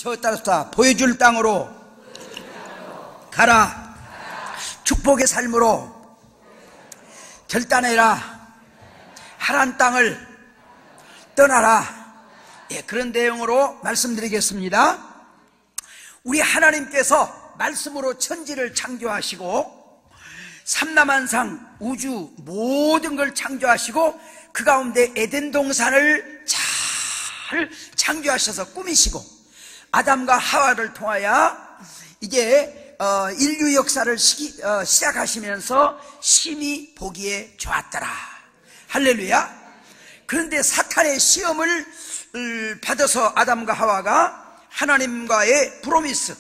저 따라서 보여줄 땅으로 가라. 축복의 삶으로 결단해라. 하란 땅을 떠나라. 예, 그런 내용으로 말씀드리겠습니다. 우리 하나님께서 말씀으로 천지를 창조하시고 삼라만상 우주 모든 걸 창조하시고 그 가운데 에덴 동산을 잘 창조하셔서 꾸미시고 아담과 하와를 통하여 이제 인류 역사를 시작하시면서 심히 보기에 좋았더라. 할렐루야. 그런데 사탄의 시험을 받아서 아담과 하와가 하나님과의 프로미스,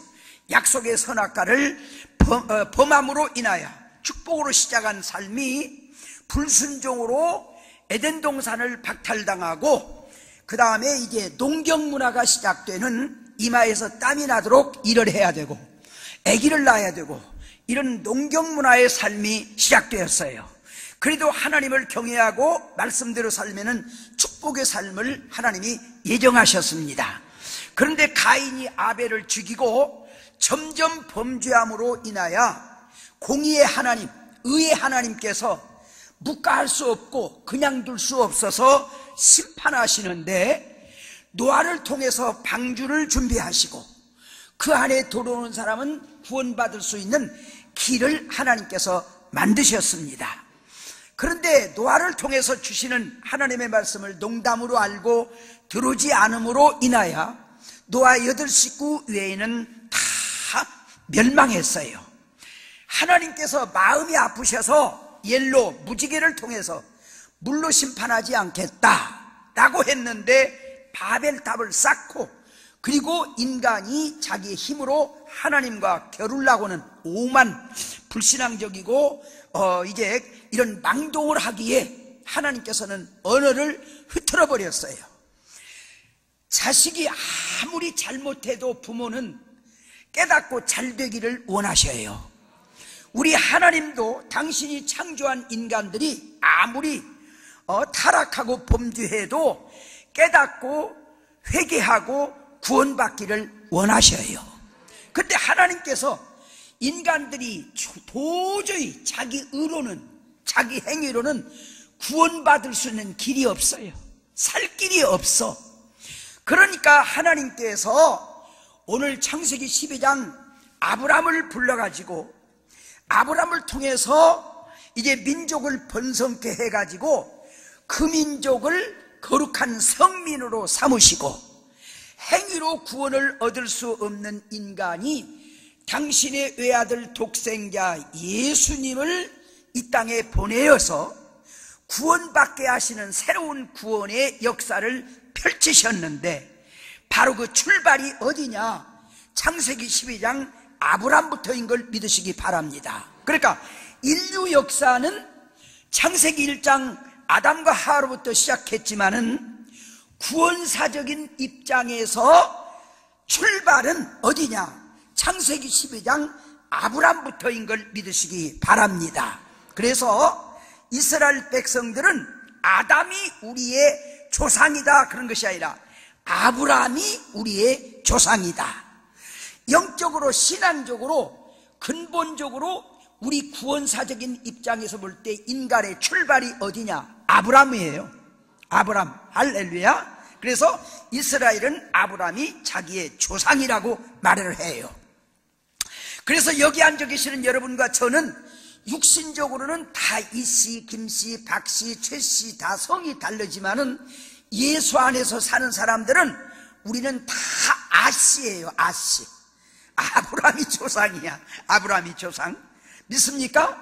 약속의 선악과를 범함으로 인하여 축복으로 시작한 삶이 불순종으로 에덴 동산을 박탈당하고 그 다음에 이제 농경 문화가 시작되는 이마에서 땀이 나도록 일을 해야 되고 아기를 낳아야 되고 이런 농경 문화의 삶이 시작되었어요. 그래도 하나님을 경외하고 말씀대로 살면은 축복의 삶을 하나님이 예정하셨습니다. 그런데 가인이 아벨을 죽이고 점점 범죄함으로 인하여 공의의 하나님, 의의 하나님께서 묵과할 수 없고 그냥 둘 수 없어서 심판하시는데 노아를 통해서 방주를 준비하시고 그 안에 들어오는 사람은 구원받을 수 있는 길을 하나님께서 만드셨습니다. 그런데 노아를 통해서 주시는 하나님의 말씀을 농담으로 알고 들어오지 않음으로 인하여 노아 8식구 외에는 다 멸망했어요. 하나님께서 마음이 아프셔서 옐로 무지개를 통해서 물로 심판하지 않겠다라고 했는데 바벨탑을 쌓고 그리고 인간이 자기의 힘으로 하나님과 겨루려고는 오만 불신앙적이고 이제 이런 망동을 하기에 하나님께서는 언어를 흐트러 버렸어요. 자식이 아무리 잘못해도 부모는 깨닫고 잘 되기를 원하셔요. 우리 하나님도 당신이 창조한 인간들이 아무리 타락하고 범죄해도 깨닫고 회개하고 구원받기를 원하셔요. 그런데 하나님께서 인간들이 도저히 자기 의로는 자기 행위로는 구원받을 수 있는 길이 없어요. 살 길이 없어. 그러니까 하나님께서 오늘 창세기 12장 아브람을 불러가지고 아브람을 통해서 이제 민족을 번성케 해가지고 그 민족을 거룩한 성민으로 삼으시고 행위로 구원을 얻을 수 없는 인간이 당신의 외아들 독생자 예수님을 이 땅에 보내어서 구원받게 하시는 새로운 구원의 역사를 펼치셨는데 바로 그 출발이 어디냐? 창세기 12장 아브람부터인 걸 믿으시기 바랍니다. 그러니까 인류 역사는 창세기 1장 아담과 하와로부터 시작했지만은 구원사적인 입장에서 출발은 어디냐? 창세기 12장 아브람부터인 걸 믿으시기 바랍니다. 그래서 이스라엘 백성들은 아담이 우리의 조상이다 그런 것이 아니라 아브람이 우리의 조상이다. 영적으로 신앙적으로 근본적으로 우리 구원사적인 입장에서 볼 때 인간의 출발이 어디냐? 아브람이에요. 아브람. 할렐루야. 그래서 이스라엘은 아브람이 자기의 조상이라고 말을 해요. 그래서 여기 앉아 계시는 여러분과 저는 육신적으로는 다 이씨, 김씨, 박씨, 최씨 다 성이 다르지만은 예수 안에서 사는 사람들은 우리는 다 아씨예요. 아씨. 아브람이 조상이야. 아브람이 조상. 믿습니까?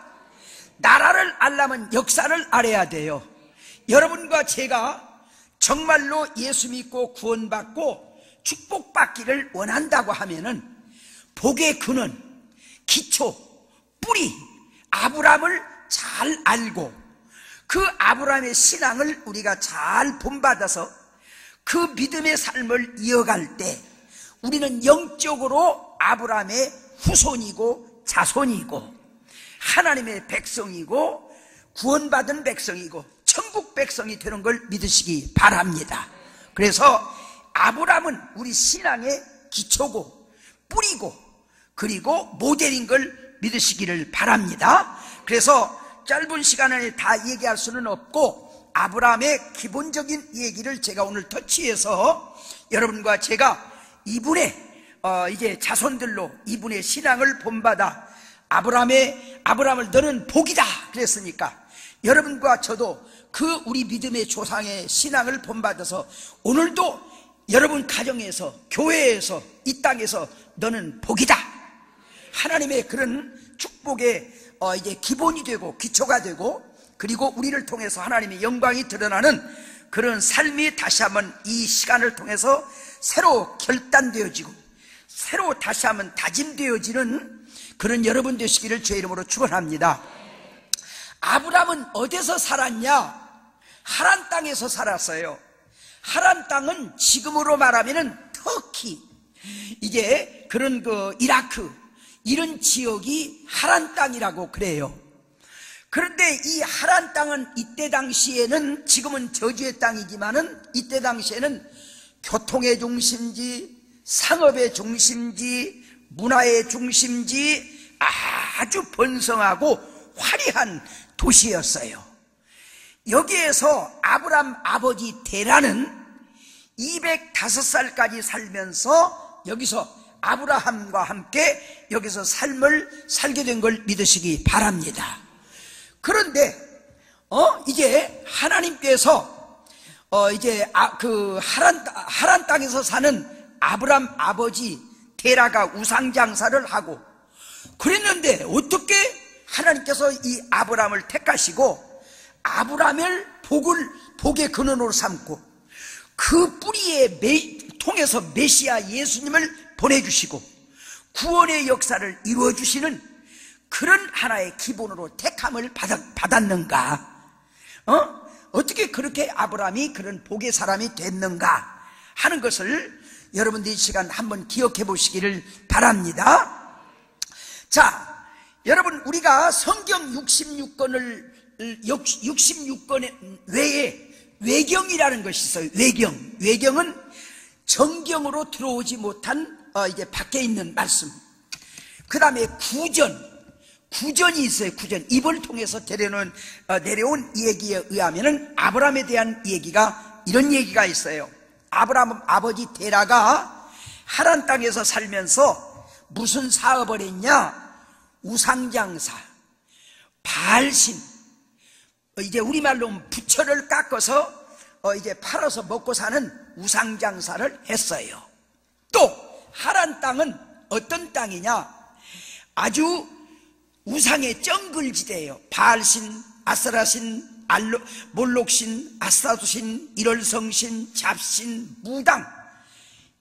나라를 알려면 역사를 알아야 돼요. 여러분과 제가 정말로 예수 믿고 구원받고 축복받기를 원한다고 하면은 복의 근원, 기초, 뿌리 아브람을 잘 알고 그 아브람의 신앙을 우리가 잘 본받아서 그 믿음의 삶을 이어갈 때 우리는 영적으로 아브람의 후손이고 자손이고 하나님의 백성이고 구원받은 백성이고 천국 백성이 되는 걸 믿으시기 바랍니다. 그래서 아브람은 우리 신앙의 기초고 뿌리고 그리고 모델인 걸 믿으시기를 바랍니다. 그래서 짧은 시간에 다 얘기할 수는 없고 아브라함의 기본적인 얘기를 제가 오늘 터치해서 여러분과 제가 이분의 이제 자손들로 이분의 신앙을 본받아 아브라함을 너는 복이다 그랬으니까 여러분과 저도 그 우리 믿음의 조상의 신앙을 본받아서 오늘도 여러분 가정에서 교회에서 이 땅에서 너는 복이다 하나님의 그런 축복의 이제 기본이 되고 기초가 되고 그리고 우리를 통해서 하나님의 영광이 드러나는 그런 삶이 다시 한번 이 시간을 통해서 새로 결단되어지고 새로 다시 한번 다짐되어지는 그런 여러분 되시기를 주의 이름으로 축원합니다. 아브라함은 어디서 살았냐? 하란 땅에서 살았어요. 하란 땅은 지금으로 말하면은 터키, 이게 그런 이라크 이런 지역이 하란 땅이라고 그래요. 그런데 이 하란 땅은 이때 당시에는 지금은 저주의 땅이지만은 이때 당시에는 교통의 중심지, 상업의 중심지, 문화의 중심지 아주 번성하고 화려한 도시였어요. 여기에서 아브람 아버지 데라는 205살까지 살면서 여기서 아브라함과 함께 여기서 삶을 살게 된 걸 믿으시기 바랍니다. 그런데 이제 하나님께서 이제 그 하란 땅에서 사는 아브람 아버지 데라가 우상 장사를 하고 그랬는데 어떻게 하나님께서 이 아브람을 택하시고 아브람을 복의 근원으로 삼고 그 뿌리에 통해서 메시아 예수님을 보내주시고 구원의 역사를 이루어주시는 그런 하나의 기본으로 택함을 받았는가? 어떻게 그렇게 아브람이 그런 복의 사람이 됐는가 하는 것을 여러분들이 이 시간 한번 기억해 보시기를 바랍니다. 자, 여러분 우리가 성경 66권 외에 외경이라는 것이 있어요. 외경은 정경으로 들어오지 못한 이제 밖에 있는 말씀. 그 다음에 구전이 있어요. 구전. 입을 통해서 내려온 얘기에 의하면은 아브라함에 대한 얘기가 이런 얘기가 있어요. 아브라함 아버지 데라가 하란 땅에서 살면서 무슨 사업을 했냐? 우상장사, 바알신, 이제 우리말로 부처를 깎아서 이제 팔아서 먹고 사는 우상장사를 했어요. 또 하란 땅은 어떤 땅이냐? 아주 우상의 정글지대예요. 바알신, 아스라신, 몰록신, 아스타두신, 일월성신, 잡신, 무당,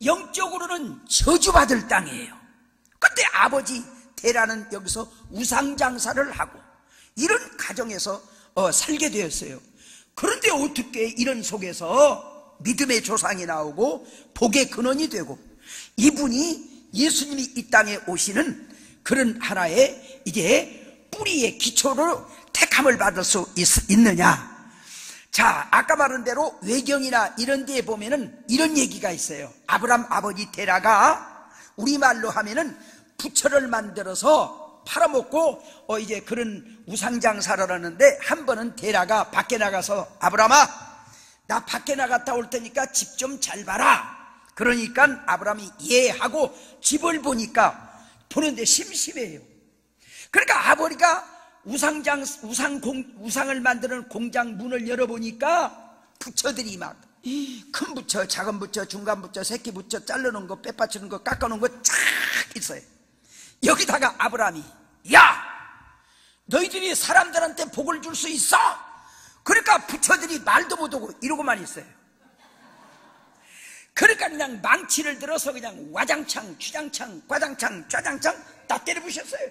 영적으로는 저주받을 땅이에요. 근데 아버지 데라는 여기서 우상장사를 하고 이런 가정에서 살게 되었어요. 그런데 어떻게 이런 속에서 믿음의 조상이 나오고 복의 근원이 되고 이분이 예수님이 이 땅에 오시는 그런 하나의 이제 뿌리의 기초로 택함을 받을 수 있느냐? 자, 아까 말한 대로 외경이나 이런 데에 보면은 이런 얘기가 있어요. 아브람 아버지 데라가 우리말로 하면은 부처를 만들어서 팔아먹고 이제 그런 우상장사를 하는데 한 번은 데라가 밖에 나가서 아브람아 나 밖에 나갔다 올 테니까 집 좀 잘 봐라. 그러니까 아브람이 예 하고 집을 보니까 보는데 심심해요. 그러니까 아버지가 우상을 만드는 공장 문을 열어보니까 부처들이 막 큰 부처, 작은 부처, 중간 부처, 새끼 부처 자르는 거, 빼빠치는 거, 깎아놓은 거 쫙 있어요. 여기다가 아브람이 야! 너희들이 사람들한테 복을 줄 수 있어? 그러니까 부처들이 말도 못하고 이러고만 있어요. 그러니까 그냥 망치를 들어서 그냥 와장창, 주장창, 과장창, 좌장창 다 때려부셨어요.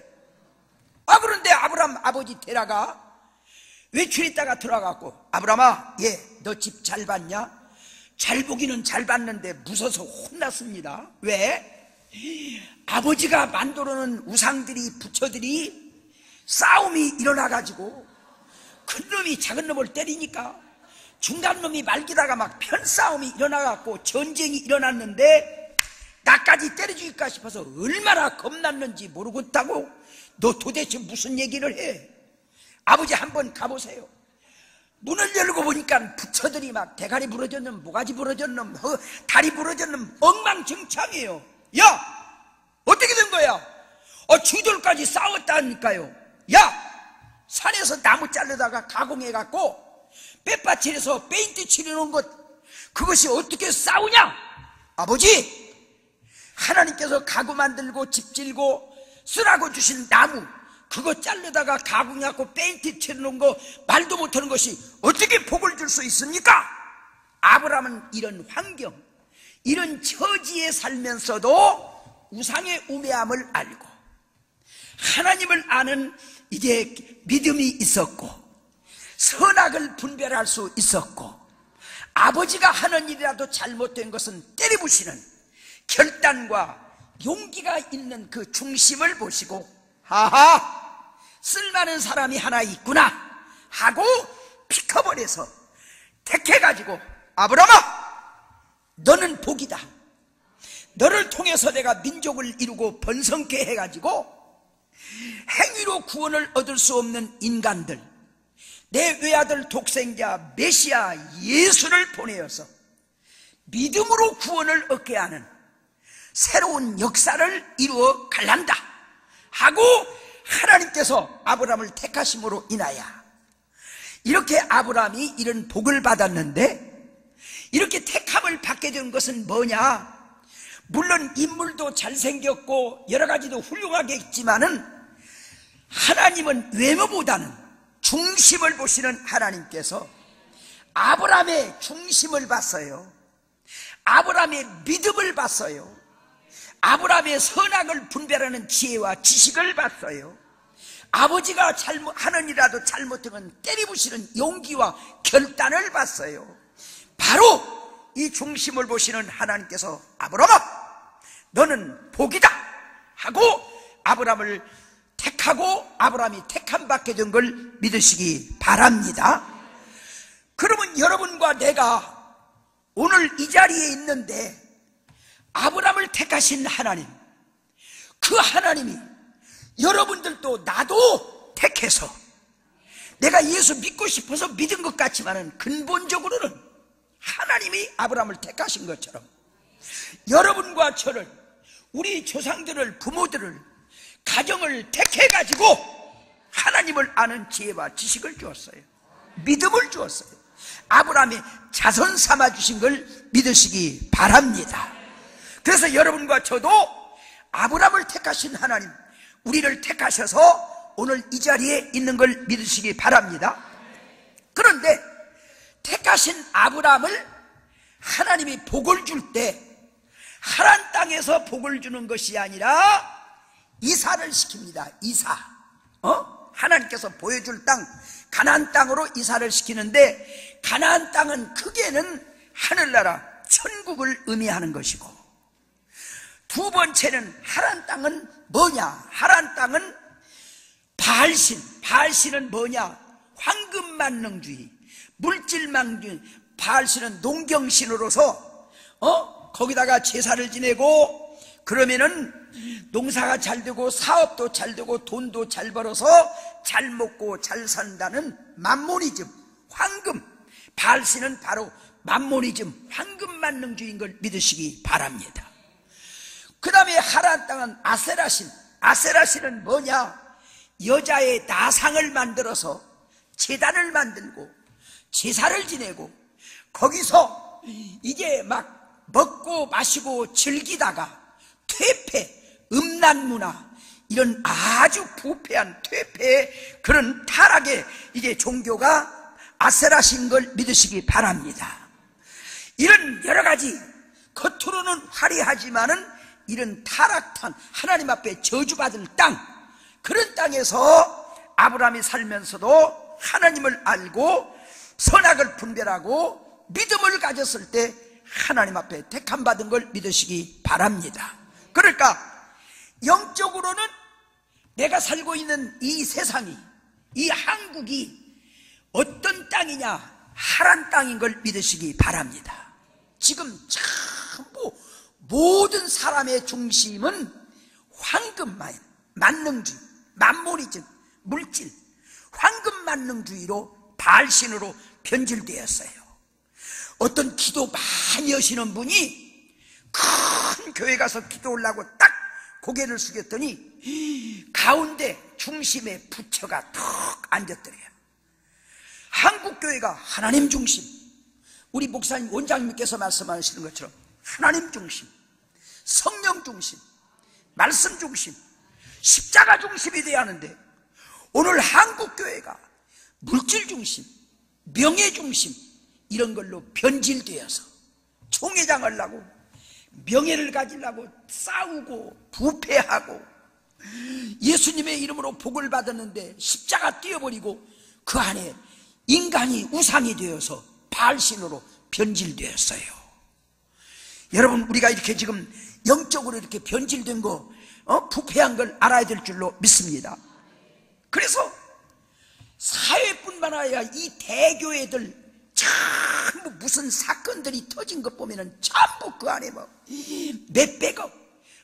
그런데 아브람 아버지 데라가 외출했다가 들어가고 아브람아, 너 집 잘 봤냐? 잘 보기는 잘 봤는데 무서워서 혼났습니다. 왜? 아버지가 만들어 놓은 우상들이 부처들이 싸움이 일어나가지고 큰 놈이 작은 놈을 때리니까 중간 놈이 말기다가 막 편싸움이 일어나갖고 전쟁이 일어났는데 나까지 때려 죽일까 싶어서 얼마나 겁났는지 모르겠다고. 너 도대체 무슨 얘기를 해? 아버지 한번 가보세요. 문을 열고 보니까 부처들이 막 대가리 부러졌는, 모가지 부러졌는, 다리 부러졌는 엉망진창이에요. 야! 어떻게 된 거야? 쥐들까지 싸웠다니까요. 야! 산에서 나무 자르다가 가공해갖고 빼빠칠해서 페인트 칠해놓은 것, 그것이 어떻게 싸우냐? 아버지! 하나님께서 가구 만들고 집 질고 쓰라고 주신 나무, 그거 자르다가 가공해갖고 페인트 칠해놓은 거 말도 못하는 것이 어떻게 복을 줄 수 있습니까? 아브라함은 이런 환경, 이런 처지에 살면서도 우상의 우매함을 알고 하나님을 아는 이제 믿음이 있었고, 선악을 분별할 수 있었고, 아버지가 하는 일이라도 잘못된 것은 때려부시는 결단과 용기가 있는 그 중심을 보시고, 하하, 쓸만한 사람이 하나 있구나 하고 픽업을 해서 택해가지고, 아브라함아, 너는 복이다. 너를 통해서 내가 민족을 이루고 번성케 해가지고 행위로 구원을 얻을 수 없는 인간들, 내 외아들 독생자 메시아 예수를 보내어서 믿음으로 구원을 얻게 하는 새로운 역사를 이루어 갈란다 하고 하나님께서 아브라함을 택하심으로 인하여 이렇게 아브라함이 이런 복을 받았는데, 이렇게 택함을 받게 된 것은 뭐냐? 물론 인물도 잘생겼고 여러 가지도 훌륭하게 있지만은 하나님은 외모보다는 중심을 보시는 하나님께서 아브라함의 중심을 봤어요. 아브라함의 믿음을 봤어요. 아브라함의 선악을 분별하는 지혜와 지식을 봤어요. 아버지가 하느니라도 잘못하면 때리부시는 용기와 결단을 봤어요. 바로 이 중심을 보시는 하나님께서 아브라함아, 너는 복이다 하고 아브라함을 택하고 아브라함이 택함 받게 된 걸 믿으시기 바랍니다. 그러면 여러분과 내가 오늘 이 자리에 있는데 아브라함을 택하신 하나님, 그 하나님이 여러분들도 나도 택해서, 내가 예수 믿고 싶어서 믿은 것 같지만은 근본적으로는 하나님이 아브라함을 택하신 것처럼 여러분과 저를, 우리 조상들을, 부모들을, 가정을 택해가지고 하나님을 아는 지혜와 지식을 주었어요. 믿음을 주었어요. 아브라함의 자손 삼아주신 걸 믿으시기 바랍니다. 그래서 여러분과 저도 아브라함을 택하신 하나님, 우리를 택하셔서 오늘 이 자리에 있는 걸 믿으시기 바랍니다. 그런데 택하신 아브라함을 하나님이 복을 줄 때 하란 땅에서 복을 주는 것이 아니라 이사를 시킵니다. 이사. 하나님께서 보여줄 땅, 가나안 땅으로 이사를 시키는데, 가나안 땅은 크게는 하늘나라 천국을 의미하는 것이고, 두 번째는 하란 땅은 뭐냐? 하란 땅은 바알신. 바알신은 뭐냐? 황금만능주의, 물질망주의. 바알신은 농경신으로서 거기다가 제사를 지내고, 그러면은 농사가 잘 되고 사업도 잘 되고 돈도 잘 벌어서 잘 먹고 잘 산다는 만모니즘, 황금. 바알신은 바로 만모니즘, 황금만능주의인 걸 믿으시기 바랍니다. 그 다음에 하란 땅은 아세라신. 아세라신은 뭐냐? 여자의 나상을 만들어서 제단을 만들고 제사를 지내고 거기서 이제 막 먹고 마시고 즐기다가 퇴폐, 음란문화, 이런 아주 부패한 퇴폐의 그런 타락의 이제 종교가 아세라신 걸 믿으시기 바랍니다. 이런 여러 가지 겉으로는 화려하지만은 이런 타락한 하나님 앞에 저주받을 땅, 그런 땅에서 아브라함이 살면서도 하나님을 알고 선악을 분별하고 믿음을 가졌을 때 하나님 앞에 택함 받은 걸 믿으시기 바랍니다. 그러니까 영적으로는 내가 살고 있는 이 세상이, 이 한국이 어떤 땅이냐? 하란 땅인 걸 믿으시기 바랍니다. 지금 전부 모든 사람의 중심은 황금 만능주의, 만모니즘, 물질, 황금 만능주의로 바알신으로 변질되었어요. 어떤 기도 많이 하시는 분이 큰 교회 가서 기도 하려고 딱 고개를 숙였더니 가운데 중심에 부처가 턱 앉았더래요. 한국교회가 하나님 중심, 우리 목사님 원장님께서 말씀하시는 것처럼 하나님 중심, 성령 중심, 말씀 중심, 십자가 중심이 되어야 하는데 오늘 한국교회가 물질 중심, 명예 중심 이런 걸로 변질되어서 총회장 하려고 명예를 가지려고 싸우고 부패하고 예수님의 이름으로 복을 받았는데 십자가 띄어버리고 그 안에 인간이 우상이 되어서 바알신으로 변질되었어요. 여러분, 우리가 이렇게 지금 영적으로 이렇게 변질된 거, 부패한 걸 알아야 될 줄로 믿습니다. 그래서 사회뿐만 아니라 이 대교회들 전부 무슨 사건들이 터진 것 보면은 전부 그 안에 뭐 몇백억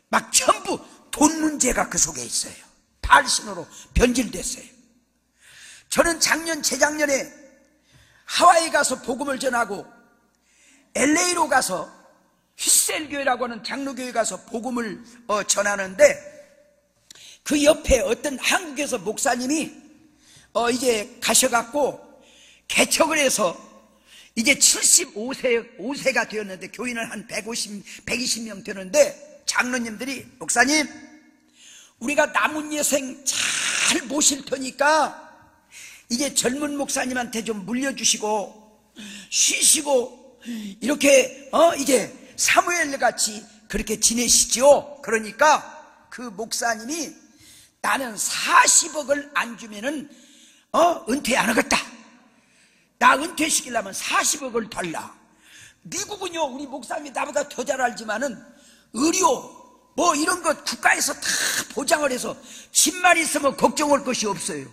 막 전부 돈 문제가 그 속에 있어요. 바알신으로 변질됐어요. 저는 작년 재작년에 하와이 가서 복음을 전하고 LA로 가서 휘셀교회라고 하는 장로교회 가서 복음을 전하는데 그 옆에 어떤 한국에서 목사님이 이제 가셔갖고 개척을 해서 이제 75세가 되었는데 교인은 한 120명 되는데 장로님들이 목사님 우리가 남은 여생 잘 모실 테니까 이제 젊은 목사님한테 좀 물려주시고 쉬시고 이렇게 이제 사무엘 같이 그렇게 지내시지요. 그러니까 그 목사님이 나는 40억을 안 주면은 은퇴 안 하겠다. 나 은퇴시키려면 40억을 달라. 미국은요, 우리 목사님이 나보다 더 잘 알지만은 의료 뭐 이런 것 국가에서 다 보장을 해서 집만 있으면 걱정할 것이 없어요.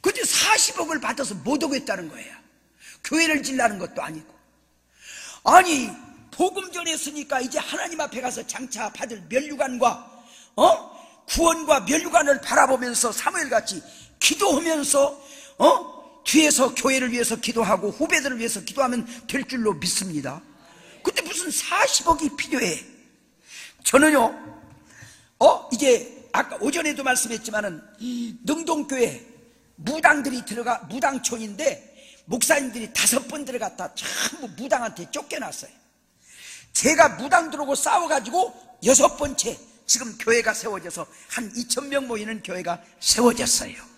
근데 40억을 받아서 못 오겠다는 거예요. 교회를 지려는 것도 아니고. 아니 복음 전했으니까 이제 하나님 앞에 가서 장차 받을 면류관과 구원과 면류관을 바라보면서 사무엘같이 기도하면서 뒤에서 교회를 위해서 기도하고 후배들을 위해서 기도하면 될 줄로 믿습니다. 근데 무슨 40억이 필요해. 저는요 이제 아까 오전에도 말씀했지만은 능동교회 무당들이 무당촌인데 목사님들이 5번 들어갔다 전부 무당한테 쫓겨났어요. 제가 무당 들어오고 싸워가지고 6번째 지금 교회가 세워져서 한 2,000명 모이는 교회가 세워졌어요.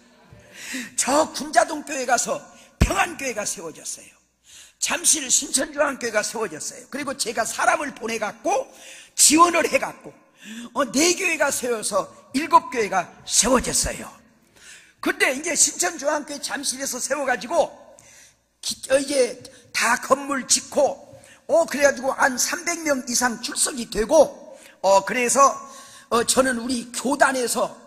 저 군자동 교회 가서 평안교회가 세워졌어요. 잠실 신천중앙교회가 세워졌어요. 그리고 제가 사람을 보내갖고 지원을 해갖고 4교회가 세워서 7교회가 세워졌어요. 근데 이제 신천중앙교회 잠실에서 세워가지고 이제 다 건물 짓고 그래가지고 한 300명 이상 출석이 되고 그래서 저는 우리 교단에서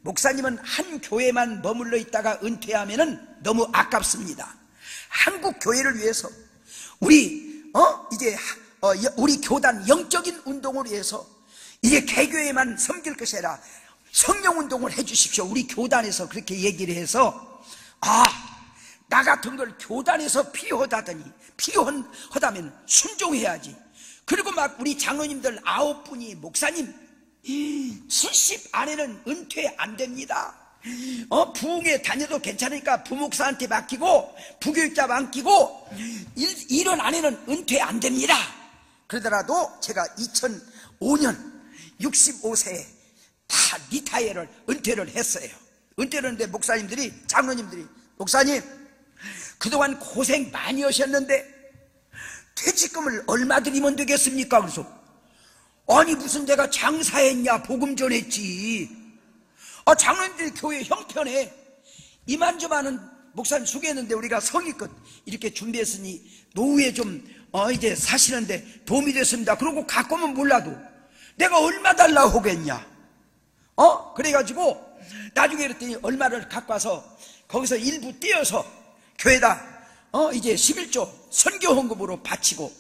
목사님은 한 교회만 머물러 있다가 은퇴하면은 너무 아깝습니다. 한국 교회를 위해서 우리 우리 교단 영적인 운동을 위해서 이제 개교회만 섬길 것이 아니라 성령 운동을 해주십시오. 우리 교단에서 그렇게 얘기를 해서 나 같은 걸 교단에서 필요하다면 순종해야지. 그리고 막 우리 장로님들 9분이 목사님 70 안에는 은퇴 안 됩니다. 부흥회 다녀도 괜찮으니까 부목사한테 맡기고 부교육자 맡기고 이런 안에는 은퇴 안 됩니다. 그러더라도 제가 2005년 65세에 다 리타이어를 은퇴를 했어요. 은퇴를 했는데 장로님들이 목사님 그동안 고생 많이 하셨는데 퇴직금을 얼마 드리면 되겠습니까? 그래서 아니 무슨 내가 장사했냐, 복음 전했지. 장로님들이 교회 형편에 이만저만은 목사님 소개했는데 우리가 성의껏 이렇게 준비했으니 노후에 좀 이제 사시는데 도움이 됐습니다. 그러고 갖고 오면 몰라도 내가 얼마 달라고 하겠냐. 그래가지고 나중에 그랬더니 얼마를 갖고 와서 거기서 일부 떼어서 교회다 이제 11조 선교 헌금으로 바치고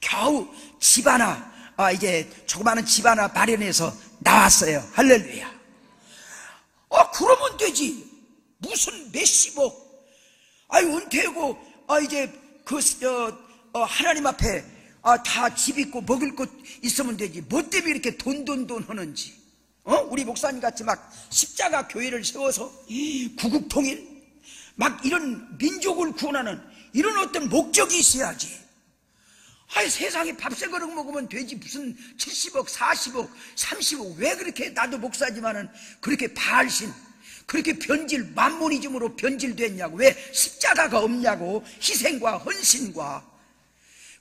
겨우 집 하나 이제 조그마한 집 하나 마련해서 나왔어요. 할렐루야. 그러면 되지. 무슨 몇십억. 은퇴하고, 이제 하나님 앞에, 다 집 있고 먹을 것 있으면 되지. 뭐 때문에 이렇게 돈 하는지. 우리 목사님 같이 막 십자가 교회를 세워서, 구국통일, 막 이런 민족을 구원하는 이런 어떤 목적이 있어야지. 세상에 밥 세 그릇 먹으면 되지. 무슨 70억, 40억, 30억. 왜 그렇게, 나도 목사지만은 그렇게 바알신, 그렇게 변질, 만모니즘으로 변질됐냐고. 왜 십자가가 없냐고. 희생과 헌신과.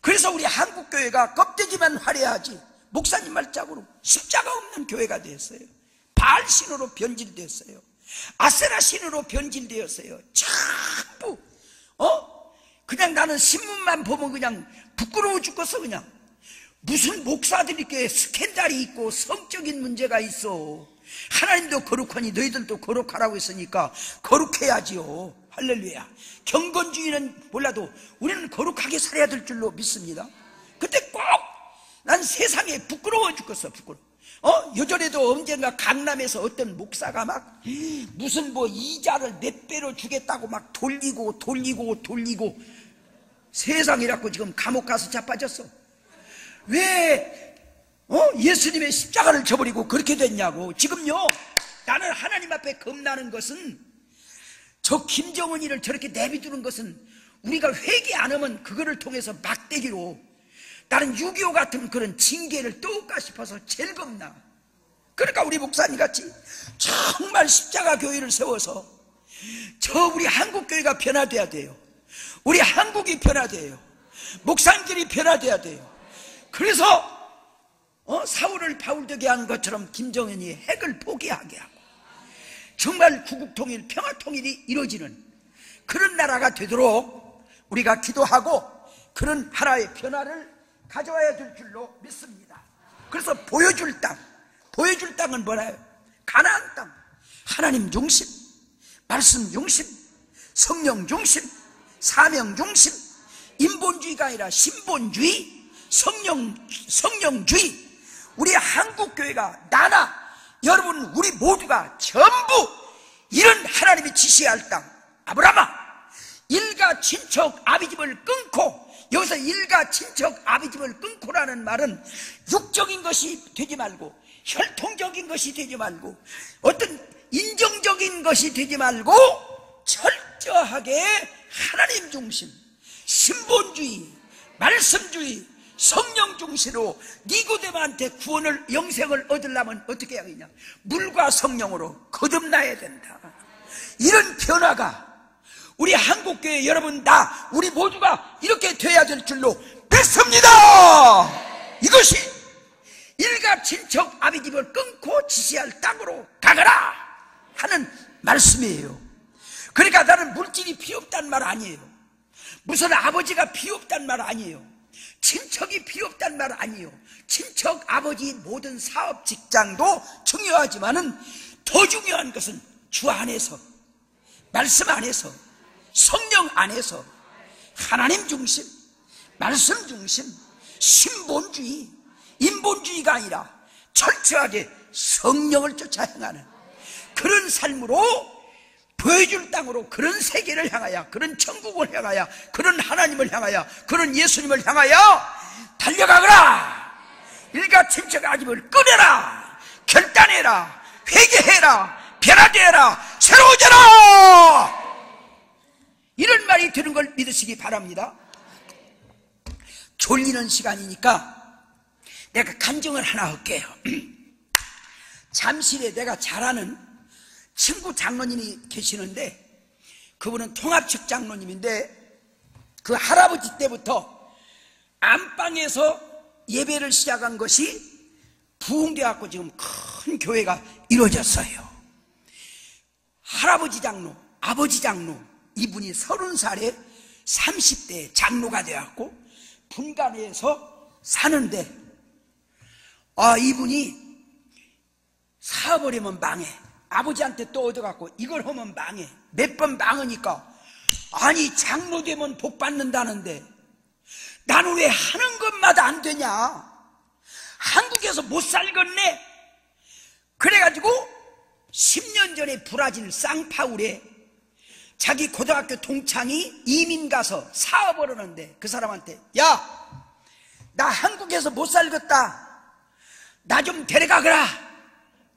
그래서 우리 한국교회가 껍데기만 화려하지, 목사님 말짝으로 십자가 없는 교회가 되었어요. 바알신으로 변질됐어요. 아세라신으로 변질되었어요. 전부 그냥 나는 신문만 보면 그냥 부끄러워 죽겠어. 그냥 무슨 목사들이 이렇게 스캔들이 있고 성적인 문제가 있어. 하나님도 거룩하니 너희들도 거룩하라고 했으니까 거룩해야지요. 할렐루야. 경건주의는 몰라도 우리는 거룩하게 살아야 될 줄로 믿습니다. 근데 꼭 난 세상에 부끄러워 죽겠어. 부끄러워. 요전에도 언젠가 강남에서 어떤 목사가 막 무슨 이자를 몇 배로 주겠다고 막 돌리고 세상이라고 지금 감옥 가서 자빠졌어. 왜 예수님의 십자가를 저버리고 그렇게 됐냐고. 지금요, 나는 하나님 앞에 겁나는 것은, 저 김정은이를 저렇게 내비두는 것은 우리가 회개 안 하면 그거를 통해서 막대기로 나는 6.25 같은 그런 징계를 또올까 싶어서 제일 겁나. 그러니까 우리 목사님 같이 정말 십자가 교회를 세워서 우리 한국교회가 변화돼야 돼요. 우리 한국이 변화돼요. 목사님들이 변화돼야 돼요. 그래서 사울을 바울되게 한 것처럼 김정은이 핵을 포기하게 하고 정말 구국통일, 평화통일이 이루어지는 그런 나라가 되도록 우리가 기도하고 그런 하나의 변화를 가져와야 될 줄로 믿습니다. 그래서 보여줄 땅은 뭐라요? 가나안 땅. 하나님 중심, 말씀 중심, 성령 중심, 사명 중심, 인본주의가 아니라 신본주의, 성령주의. 우리 한국교회가, 나나 여러분 우리 모두가 전부 이런 하나님이 지시할 땅. 아브라함아, 일가 친척 아비집을 끊고, 여기서 일가 친척 아비집을 끊고라는 말은 육적인 것이 되지 말고, 혈통적인 것이 되지 말고, 어떤 인정적인 것이 되지 말고 철저하게 하나님 중심, 신본주의, 말씀주의, 성령 중심으로 니고데모한테 구원을, 영생을 얻으려면 어떻게 해야 하느냐? 물과 성령으로 거듭나야 된다. 이런 변화가 우리 한국교회 여러분 다, 우리 모두가 이렇게 돼야 될 줄로 믿습니다. 이것이 일가 친척 아비집을 끊고 지시할 땅으로 가거라 하는 말씀이에요. 그러니까 나는 물질이 필요 없단 말 아니에요. 무슨 아버지가 필요 없단 말 아니에요. 친척이 필요 없단 말 아니에요. 친척, 아버지, 모든 사업, 직장도 중요하지만은 더 중요한 것은 주 안에서, 말씀 안에서, 성령 안에서 하나님 중심, 말씀 중심, 신본주의, 인본주의가 아니라 철저하게 성령을 쫓아 행하는 그런 삶으로 보여줄 땅으로, 그런 세계를 향하여, 그런 천국을 향하여, 그런 하나님을 향하여, 그런 예수님을 향하여 달려가거라. 일가 친척 아집을 끊어라. 결단해라. 회개해라. 변화되어라. 새로워져라. 이런 말이 되는 걸 믿으시기 바랍니다. 졸리는 시간이니까 내가 간증을 하나 할게요. 잠실에 내가 잘 아는 친구 장로님이 계시는데, 그분은 통합측 장로님인데, 그 할아버지 때부터 안방에서 예배를 시작한 것이 부흥되어갖고 지금 큰 교회가 이루어졌어요. 할아버지 장로, 아버지 장로, 이분이 30살에 30대 장로가 되었고 분간에서 사는데, 이분이 사업을 하면 망해. 아버지한테 또 얻어갖고 이걸 하면 망해. 몇 번 망하니까, 아니 장로 되면 복 받는다는데 나는 왜 하는 것마다 안 되냐? 한국에서 못 살겠네. 그래가지고 10년 전에 브라질 상파울에 자기 고등학교 동창이 이민 가서 사업을 하는데 그 사람한테 야, 나 한국에서 못 살겠다, 나 좀 데려가거라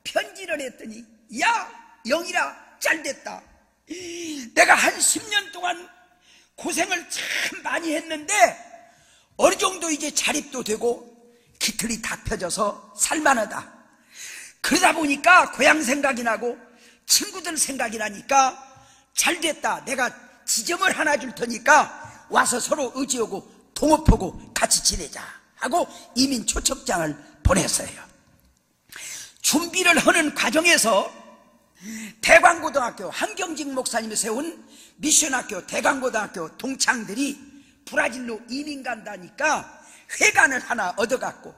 편지를 했더니 야 영이라 잘됐다. 내가 한 10년 동안 고생을 참 많이 했는데 어느 정도 이제 자립도 되고 기틀이 다 펴져서 살만하다. 그러다 보니까 고향 생각이 나고 친구들 생각이 나니까 잘됐다. 내가 지점을 하나 줄 테니까 와서 서로 의지하고 동업하고 같이 지내자 하고 이민 초청장을 보냈어요. 준비를 하는 과정에서 대광고등학교 한경직 목사님이 세운 미션학교 대광고등학교 동창들이 브라질로 이민 간다니까 회관을 하나 얻어갖고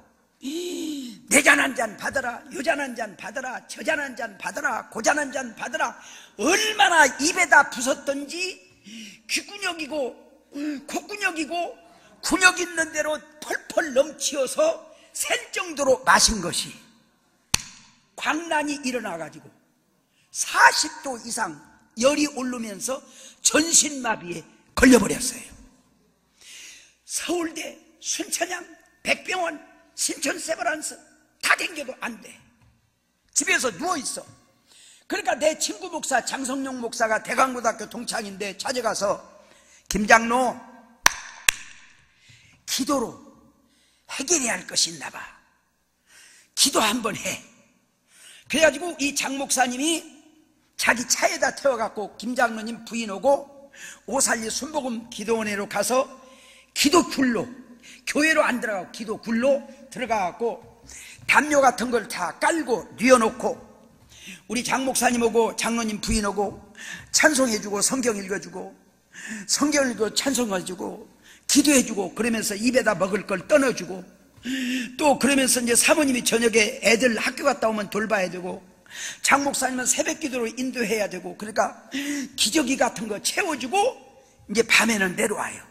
내 잔 한 잔 받아라, 요 잔 한 잔 받아라, 저 잔 한 잔 받아라, 고 잔 한 잔 받아라. 얼마나 입에다 부었던지 귀근육이고 콧근육이고 근육 있는 대로 펄펄 넘치어서 셀 정도로 마신 것이 광란이 일어나가지고 40도 이상 열이 오르면서 전신마비에 걸려버렸어요. 서울대, 순천향, 백병원, 신천세브란스 다 댕겨도 안 돼. 집에서 누워있어. 그러니까 내 친구 목사 장성용 목사가 대광고등학교 동창인데 찾아가서 김장로 기도로 해결해야 할 것이 있나 봐. 기도 한번 해. 그래가지고 이 장 목사님이 자기 차에다 태워갖고 김장로님 부인 오고 오살리 순복음 기도원회로 가서 기도 굴로, 교회로 안 들어가고 기도 굴로 들어가갖고 담요 같은 걸 다 깔고 뉘어놓고 우리 장 목사님 오고 장로님 부인 오고 찬송해주고 성경 읽어주고 성경 읽고 찬송해주고 기도해주고 그러면서 입에다 먹을 걸 떠넣어주고 또 그러면서 이제 사모님이 저녁에 애들 학교 갔다 오면 돌봐야 되고 장 목사님은 새벽 기도로 인도해야 되고 그러니까 기저귀 같은 거 채워주고 이제 밤에는 내려와요.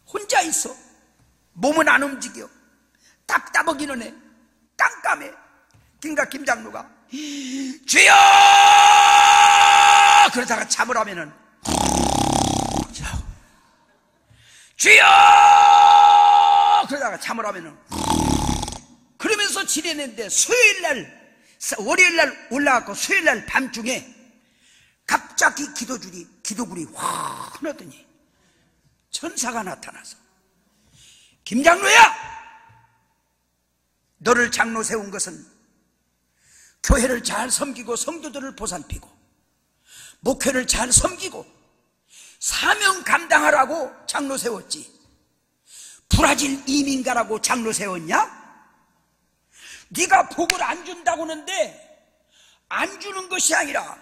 혼자 있어. 몸은 안 움직여. 답답하기는 해. 깜깜해. 그러니까 김장로가 주여! 그러다가 잠을 하면은 주여! 그러다가 잠을 하면은 그러면서 지내는데 수요일날 월요일날 올라가고 수요일날 밤중에 갑자기 기도굴이 확 흐르더니 천사가 나타나서 김장로야! 너를 장로 세운 것은 교회를 잘 섬기고 성도들을 보살피고 목회를 잘 섬기고 사명 감당하라고 장로 세웠지 브라질 이민 가라고 장로 세웠냐? 네가 복을 안 준다고 하는데 안 주는 것이 아니라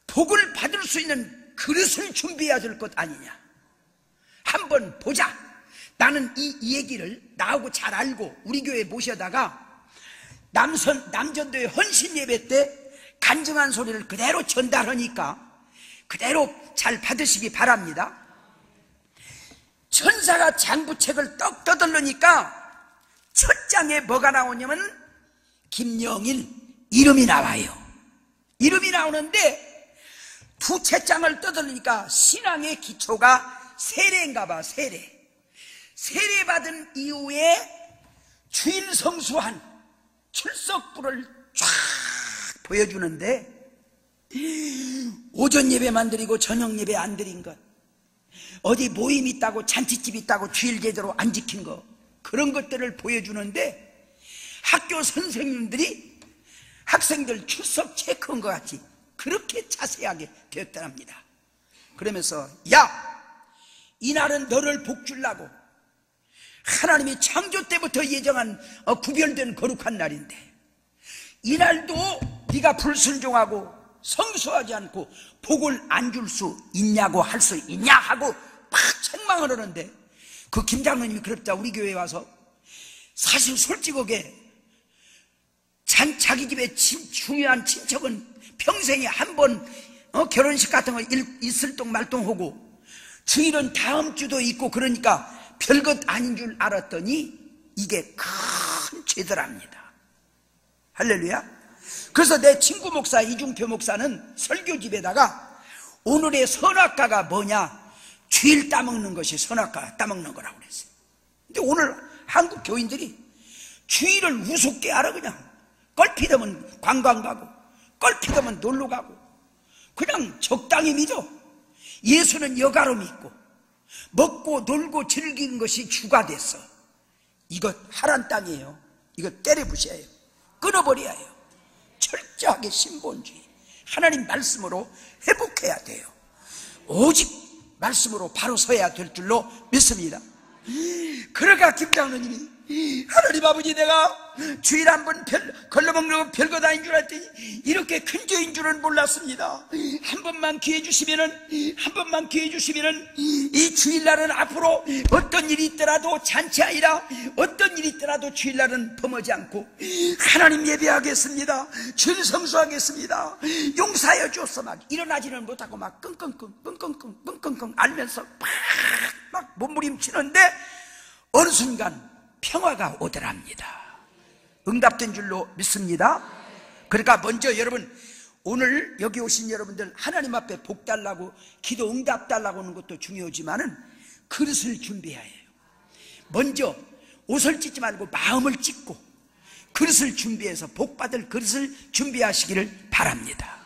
복을 받을 수 있는 그릇을 준비해야 될 것 아니냐? 한번 보자. 나는 이 얘기를 나하고 잘 알고 우리 교회에 모셔다가 남전도의 헌신 예배 때 간증한 소리를 그대로 전달하니까 그대로 잘 받으시기 바랍니다. 천사가 장부책을 떡 떠들르니까 첫 장에 뭐가 나오냐면 김영일 이름이 나와요. 이름이 나오는데 두째 장을 떠들으니까 신앙의 기초가 세례인가 봐. 세례받은 이후에 주일 성수한 출석부를 쫙 보여주는데 오전 예배만 드리고 저녁 예배 안 드린 것, 어디 모임 있다고 잔치집 있다고 주일 제대로 안 지킨 거, 그런 것들을 보여주는데 학교 선생님들이 학생들 출석 체크한 것 같이 그렇게 자세하게 되었답니다. 그러면서 야, 이날은 너를 복주려고 하나님이 창조 때부터 예정한 구별된 거룩한 날인데 이날도 네가 불순종하고 성수하지 않고 복을 안 줄 수 있냐고 할 수 있냐 하고 막 책망을 하는데 그 김장로님이 그랬다. 우리 교회에 와서 사실 솔직하게 자기 집에 중요한 친척은 평생에 한 번 결혼식 같은 거 있을 동 말동하고 주일은 다음 주도 있고 그러니까 별것 아닌 줄 알았더니 이게 큰 죄더랍니다. 할렐루야. 그래서 내 친구 목사 이중표 목사는 설교집에다가 오늘의 선악과가 뭐냐, 주일 따먹는 것이 선악과 따먹는 거라고 그랬어요. 근데 오늘 한국 교인들이 주일을 우습게 알아. 그냥 껄피되면 관광 가고 껄피되면 놀러 가고 그냥 적당히 믿어. 예수는 여가로 믿고 먹고 놀고 즐기는 것이 주가 됐어. 이거 하란 땅이에요. 이거 때려 부셔야 해요. 끊어버려야 해요. 철저하게 신본주의, 하나님 말씀으로 회복해야 돼요. 오직 말씀으로 바로 서야 될 줄로 믿습니다. 그러가 김장로님이 하나님 아버지, 내가 주일 한번 걸러먹는 거 별거 다인 줄 알았더니 이렇게 큰 죄인 줄은 몰랐습니다. 한 번만 기회 주시면은 이 주일날은 앞으로 어떤 일이 있더라도, 잔치 아니라 어떤 일이 있더라도 주일날은 범하지 않고 하나님 예배하겠습니다, 주일 성수하겠습니다, 용서하여 주옵소서. 막 일어나지는 못하고 막 끙끙끙 알면서 막 몸부림치는데 어느 순간 평화가 오더랍니다. 응답된 줄로 믿습니다. 그러니까 먼저 여러분, 오늘 여기 오신 여러분들 하나님 앞에 복 달라고, 기도 응답 달라고 하는 것도 중요하지만은 그릇을 준비해야 해요. 먼저 옷을 찢지 말고 마음을 찢고 그릇을 준비해서 복 받을 그릇을 준비하시기를 바랍니다.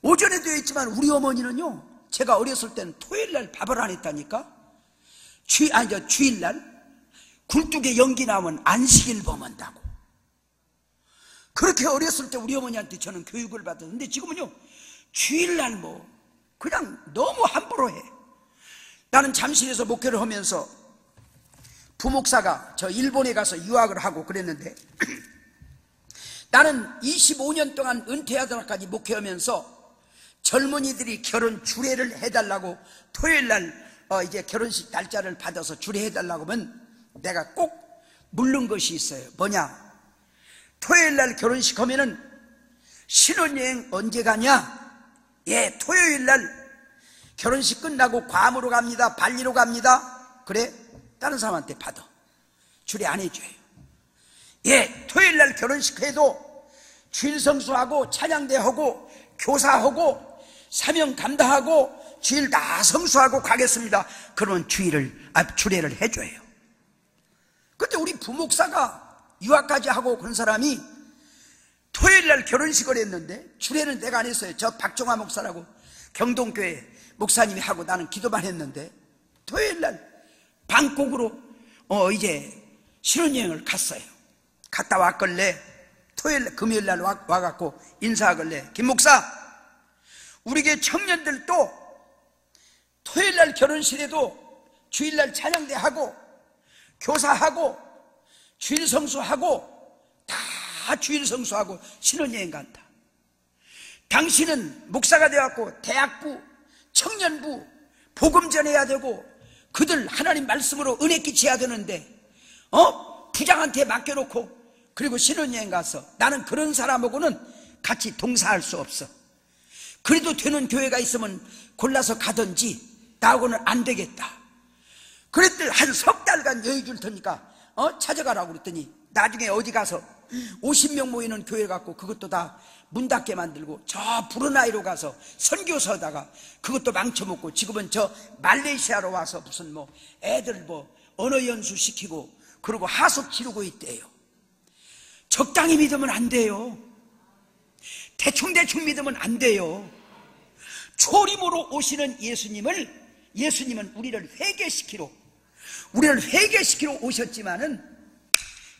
오전에도 했지만 우리 어머니는요, 제가 어렸을 때는 토요일날 밥을 안 했다니까. 주일날 굴뚝에 연기 나오면 안식일 범한다고. 그렇게 어렸을 때 우리 어머니한테 저는 교육을 받았는데 지금은요, 주일날 뭐 그냥 너무 함부로 해. 나는 잠실에서 목회를 하면서 부목사가 저 일본에 가서 유학을 하고 그랬는데 나는 25년 동안 은퇴하도록까지 목회하면서 젊은이들이 결혼 주례를 해달라고 토요일날 이제 결혼식 날짜를 받아서 주례해달라고 하면 내가 꼭 물는 것이 있어요. 뭐냐? 토요일날 결혼식 하면은 신혼여행 언제 가냐? 예, 토요일날 결혼식 끝나고 괌으로 갑니다, 발리로 갑니다. 그래? 다른 사람한테 받아. 주례 안 해줘요. 예, 토요일날 결혼식 해도 주일 성수하고 찬양대하고 교사하고 사명 감당하고 주일 다 성수하고 가겠습니다. 그러면 주례를 해줘요. 근데 우리 부목사가 유학까지 하고 그런 사람이 토요일날 결혼식을 했는데 주례는 내가 안 했어요. 저 박종화 목사라고 경동교회 목사님이 하고 나는 기도만 했는데 토요일날 방콕으로 이제 신혼여행을 갔어요. 갔다 왔걸래 토요일 금요일날 와갖고 인사하걸래, 김 목사, 우리 교회 청년들도 토요일날 결혼식에도 주일날 찬양대 하고 교사하고 주일 성수하고 다 주일 성수하고 신혼여행 간다. 당신은 목사가 되어갖고 대학부, 청년부 복음 전해야 되고 그들 하나님 말씀으로 은혜 끼쳐야 되는데 부장한테 맡겨놓고 그리고 신혼여행 가서 나는 그런 사람하고는 같이 동사할 수 없어. 그래도 되는 교회가 있으면 골라서 가든지 나하고는 안 되겠다. 그랬더니 한 석 달간 여유 줄 테니까 찾아가라고 그랬더니 나중에 어디 가서 50명 모이는 교회 갖고 그것도 다 문 닫게 만들고 저 브루나이로 가서 선교서다가 그것도 망쳐먹고 지금은 저 말레이시아로 와서 무슨 뭐 애들 뭐 언어 연수 시키고 그러고 하숙 지르고 있대요. 적당히 믿으면 안 돼요. 대충 믿으면 안 돼요. 초림으로 오시는 예수님은 우리를 회개시키러 오셨지만은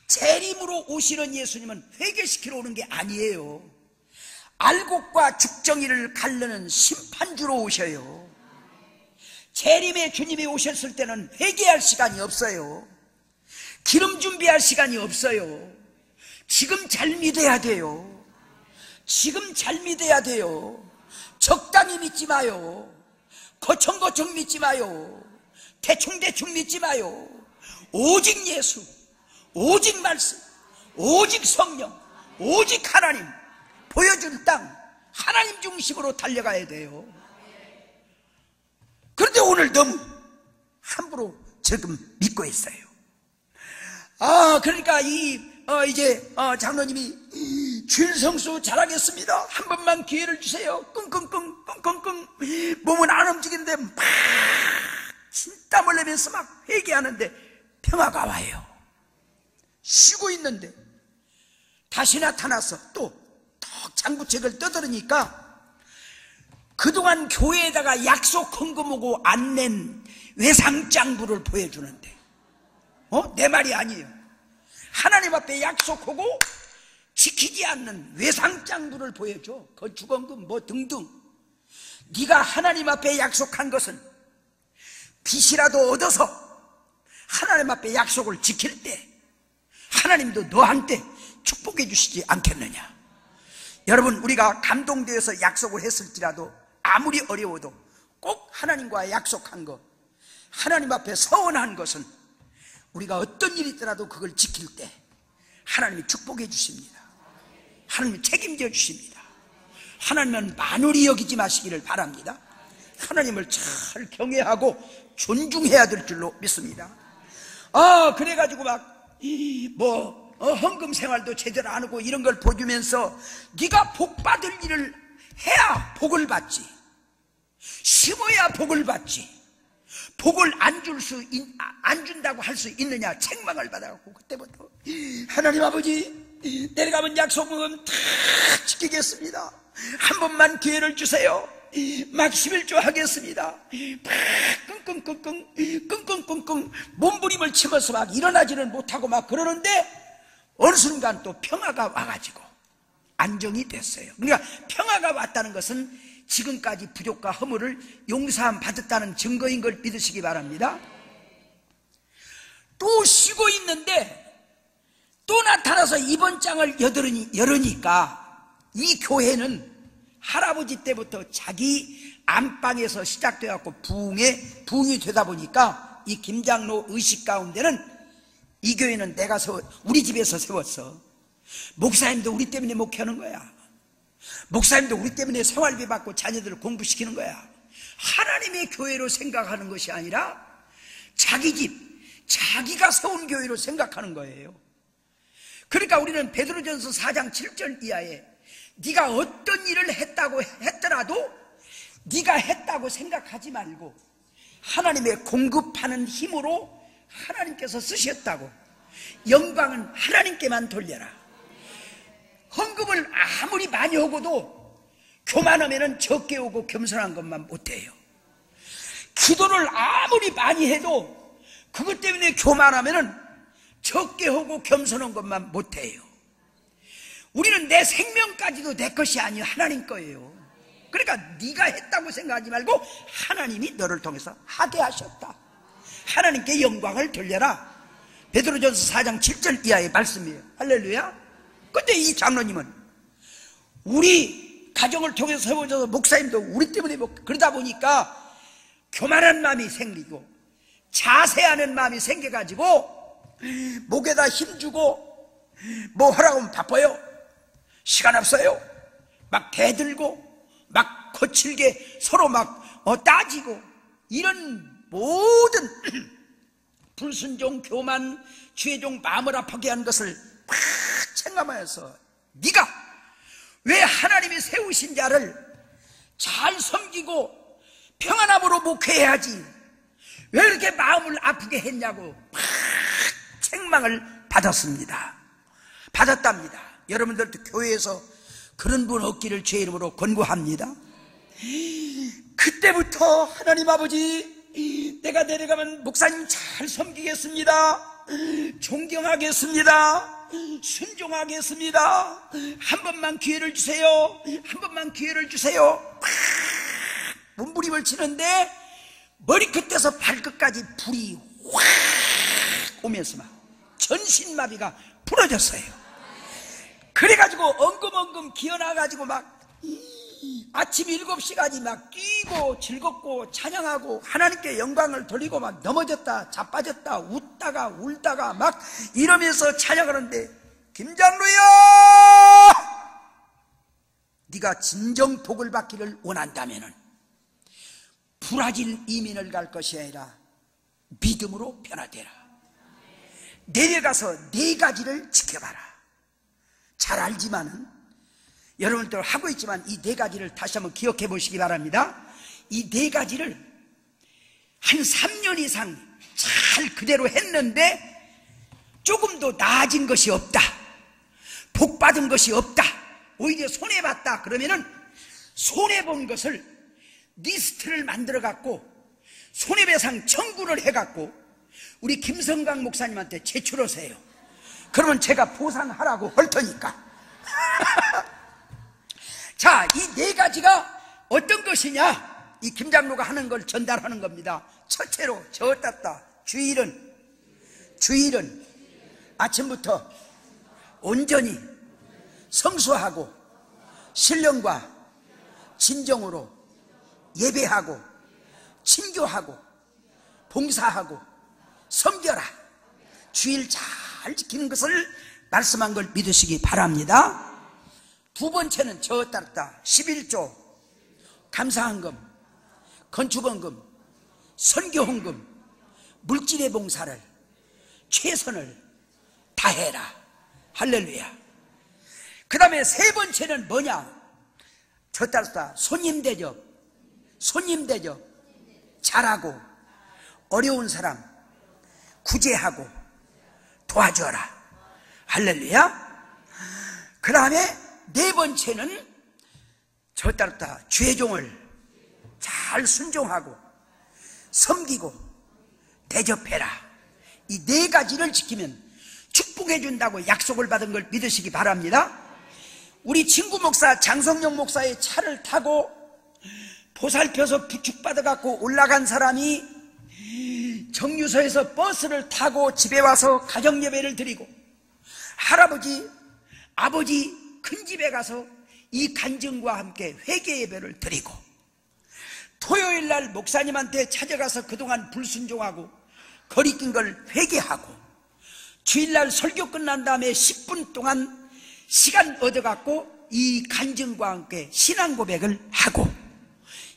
재림으로 오시는 예수님은 회개시키러 오는 게 아니에요. 알곡과 죽정이를 가르는 심판주로 오셔요. 재림의 주님이 오셨을 때는 회개할 시간이 없어요. 기름 준비할 시간이 없어요. 지금 잘 믿어야 돼요. 지금 잘 믿어야 돼요. 적당히 믿지 마요. 거청거청 믿지 마요. 대충 믿지 마요. 오직 예수, 오직 말씀, 오직 성령, 오직 하나님 보여준 땅, 하나님 중심으로 달려가야 돼요. 그런데 오늘 너무 함부로 지금 믿고 있어요. 그러니까 이제 장로님이 주일성수 잘하겠습니다, 한 번만 기회를 주세요. 끙끙끙 몸은 안 움직이는데 막 진땀을 내면서 막 회개하는데 평화가 와요. 쉬고 있는데 다시 나타나서 또 장부책을 떠들으니까 그동안 교회에다가 약속 헌금하고 안 낸 외상장부를 보여주는데, 내 말이 아니에요. 하나님 앞에 약속하고 지키지 않는 외상장부를 보여줘. 건축원금 뭐 등등. 네가 하나님 앞에 약속한 것은 빚이라도 얻어서 하나님 앞에 약속을 지킬 때 하나님도 너한테 축복해 주시지 않겠느냐. 여러분, 우리가 감동되어서 약속을 했을지라도 아무리 어려워도 꼭 하나님과 약속한 것, 하나님 앞에 서원한 것은 우리가 어떤 일이 있더라도 그걸 지킬 때 하나님이 축복해 주십니다. 하나님이 책임져 주십니다. 하나님은 만홀히 여기지 마시기를 바랍니다. 하나님을 잘 경외하고 존중해야 될 줄로 믿습니다. 그래가지고 헌금 생활도 제대로 안 하고 이런 걸 보여주면서 네가 복 받을 일을 해야 복을 받지, 심어야 복을 받지, 복을 안 준다고 할 수 있느냐 책망을 받아갖고 그때부터 하나님 아버지, 내려가면 약속은 다 지키겠습니다. 한 번만 기회를 주세요. 막 11조 하겠습니다. 끙끙 몸부림을 치면서 막 일어나지는 못하고 막 그러는데 어느 순간 또 평화가 와가지고 안정이 됐어요. 그러니까 평화가 왔다는 것은 지금까지 부족과 허물을 용서함 받았다는 증거인 걸 믿으시기 바랍니다. 또 쉬고 있는데 또 나타나서 이번 장을 열으니까 이 교회는 할아버지 때부터 자기 안방에서 시작되어갖고 부흥이 되다 보니까 이 김장로 의식 가운데는 이 교회는 내가 우리 집에서 세웠어. 목사님도 우리 때문에 목회하는 거야. 목사님도 우리 때문에 생활비 받고 자녀들을 공부시키는 거야. 하나님의 교회로 생각하는 것이 아니라 자기 집, 자기가 세운 교회로 생각하는 거예요. 그러니까 우리는 베드로전서 4장 7절 이하에 네가 어떤 일을 했다고 했더라도 네가 했다고 생각하지 말고 하나님의 공급하는 힘으로 하나님께서 쓰셨다고, 영광은 하나님께만 돌려라. 헌금을 아무리 많이 하고도 교만하면 적게 오고 겸손한 것만 못해요. 기도를 아무리 많이 해도 그것 때문에 교만하면 적게 하고 겸손한 것만 못해요. 우리는 내 생명까지도 내 것이 아니요 하나님 거예요. 그러니까 네가 했다고 생각하지 말고 하나님이 너를 통해서 하게 하셨다. 하나님께 영광을 돌려라. 베드로전서 4장 7절 이하의 말씀이에요. 할렐루야. 근데 이 장로님은 우리 가정을 통해서 세워져서 목사님도 우리 때문에 그러다 보니까 교만한 마음이 생기고 자세하는 마음이 생겨가지고 목에다 힘주고 뭐 하라고 하면 바빠요. 시간 없어요. 막 대들고 막 거칠게 서로 막 따지고 이런 모든 불순종, 교만, 죄종, 마음을 아프게 한 것을 막 체감하여서 네가 왜 하나님이 세우신 자를 잘 섬기고 평안함으로 목회해야지 왜 이렇게 마음을 아프게 했냐고 막 책망을 받았답니다. 여러분들도 교회에서 그런 분 없기를 주의 이름으로 권고합니다. 그때부터 하나님 아버지, 내가 내려가면 목사님 잘 섬기겠습니다. 존경하겠습니다. 순종하겠습니다. 한 번만 기회를 주세요. 한 번만 기회를 주세요. 몸부림을 치는데 머리끝에서 발끝까지 불이 확 오면서 막 전신마비가 부러졌어요. 그래가지고 엉금엉금 기어나가지고 막 아침 7시까지 막 뛰고 즐겁고 찬양하고 하나님께 영광을 돌리고 막 넘어졌다 자빠졌다 웃다가 울다가 막 이러면서 찬양하는데, 김장로야, 네가 진정 복을 받기를 원한다면은 브라질 이민을 갈 것이 아니라 믿음으로 변화되라. 내려가서 네 가지를 지켜봐라. 잘 알지만은 여러분들 하고 있지만 이 네 가지를 다시 한번 기억해 보시기 바랍니다. 이 네 가지를 한 3년 이상 잘 그대로 했는데 조금도 나아진 것이 없다, 복 받은 것이 없다, 오히려 손해봤다 그러면은 손해본 것을 리스트를 만들어 갖고 손해배상 청구를 해 갖고 우리 김성강 목사님한테 제출하세요. 그러면 제가 보상하라고 할 테니까. 자, 이 네 가지가 어떤 것이냐, 이 김장로가 하는 걸 전달하는 겁니다. 첫째로 저었다 주일은 아침부터 온전히 성수하고 신령과 진정으로 예배하고 친교하고 봉사하고 섬겨라. 주일 잘 지키는 것을 말씀한 걸 믿으시기 바랍니다. 두 번째는 저어 따랐다 11조 감사헌금, 건축헌금, 선교헌금, 물질의 봉사를 최선을 다해라. 할렐루야. 그 다음에 세 번째는 뭐냐, 저 따랐다 손님 대접 잘하고 어려운 사람 구제하고 도와줘라. 할렐루야. 그 다음에 네 번째는 저 따랐다 주의 종을 잘 순종하고 섬기고 대접해라. 이 네 가지를 지키면 축복해 준다고 약속을 받은 걸 믿으시기 바랍니다. 우리 친구 목사 장성영 목사의 차를 타고 보살펴서 부축받아 갖고 올라간 사람이 정류소에서 버스를 타고 집에 와서 가정예배를 드리고 할아버지 아버지 큰 집에 가서 이 간증과 함께 회개예배를 드리고 토요일날 목사님한테 찾아가서 그동안 불순종하고 거리낀 걸 회개하고 주일날 설교 끝난 다음에 10분 동안 시간 얻어갖고 이 간증과 함께 신앙 고백을 하고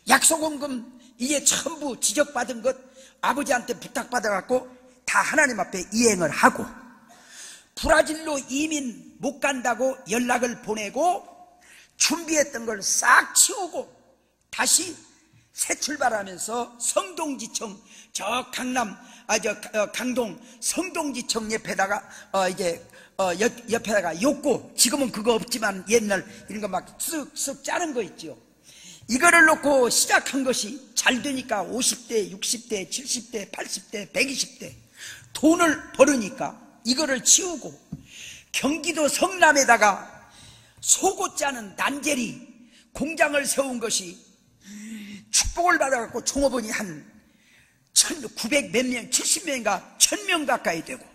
약속원금 이제 전부 지적받은 것 아버지한테 부탁받아갖고 다 하나님 앞에 이행을 하고 브라질로 이민 못 간다고 연락을 보내고 준비했던 걸 싹 치우고 다시 새 출발하면서 성동지청 저 강동 성동지청 옆에다가 옆에다가 욕구, 지금은 그거 없지만 옛날 이런 거 막 쓱쓱 짜는 거 있죠. 이거를 놓고 시작한 것이 잘 되니까 50대, 60대, 70대, 80대, 120대 돈을 벌으니까 이거를 치우고 경기도 성남에다가 속옷 짜는 난제리 공장을 세운 것이 축복을 받아갖고 종업원이 한 1900 몇 명, 70명인가 1000명 가까이 되고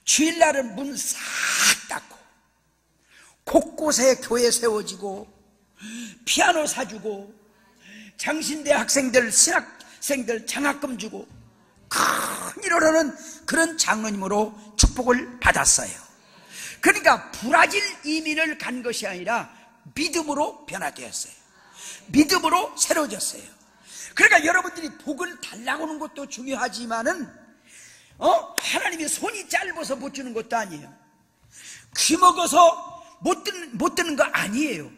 주일날은 문 싹 닫고 곳곳에 교회 세워지고 피아노 사주고 장신대 학생들 신학생들 장학금 주고 큰일을 하는 그런 장로님으로 축복을 받았어요. 그러니까 브라질 이민을 간 것이 아니라 믿음으로 변화되었어요. 믿음으로 새로워졌어요. 그러니까 여러분들이 복을 달라고 하는 것도 중요하지만은 하나님이 손이 짧아서 못 주는 것도 아니에요. 귀 먹어서 못 듣는 거 아니에요.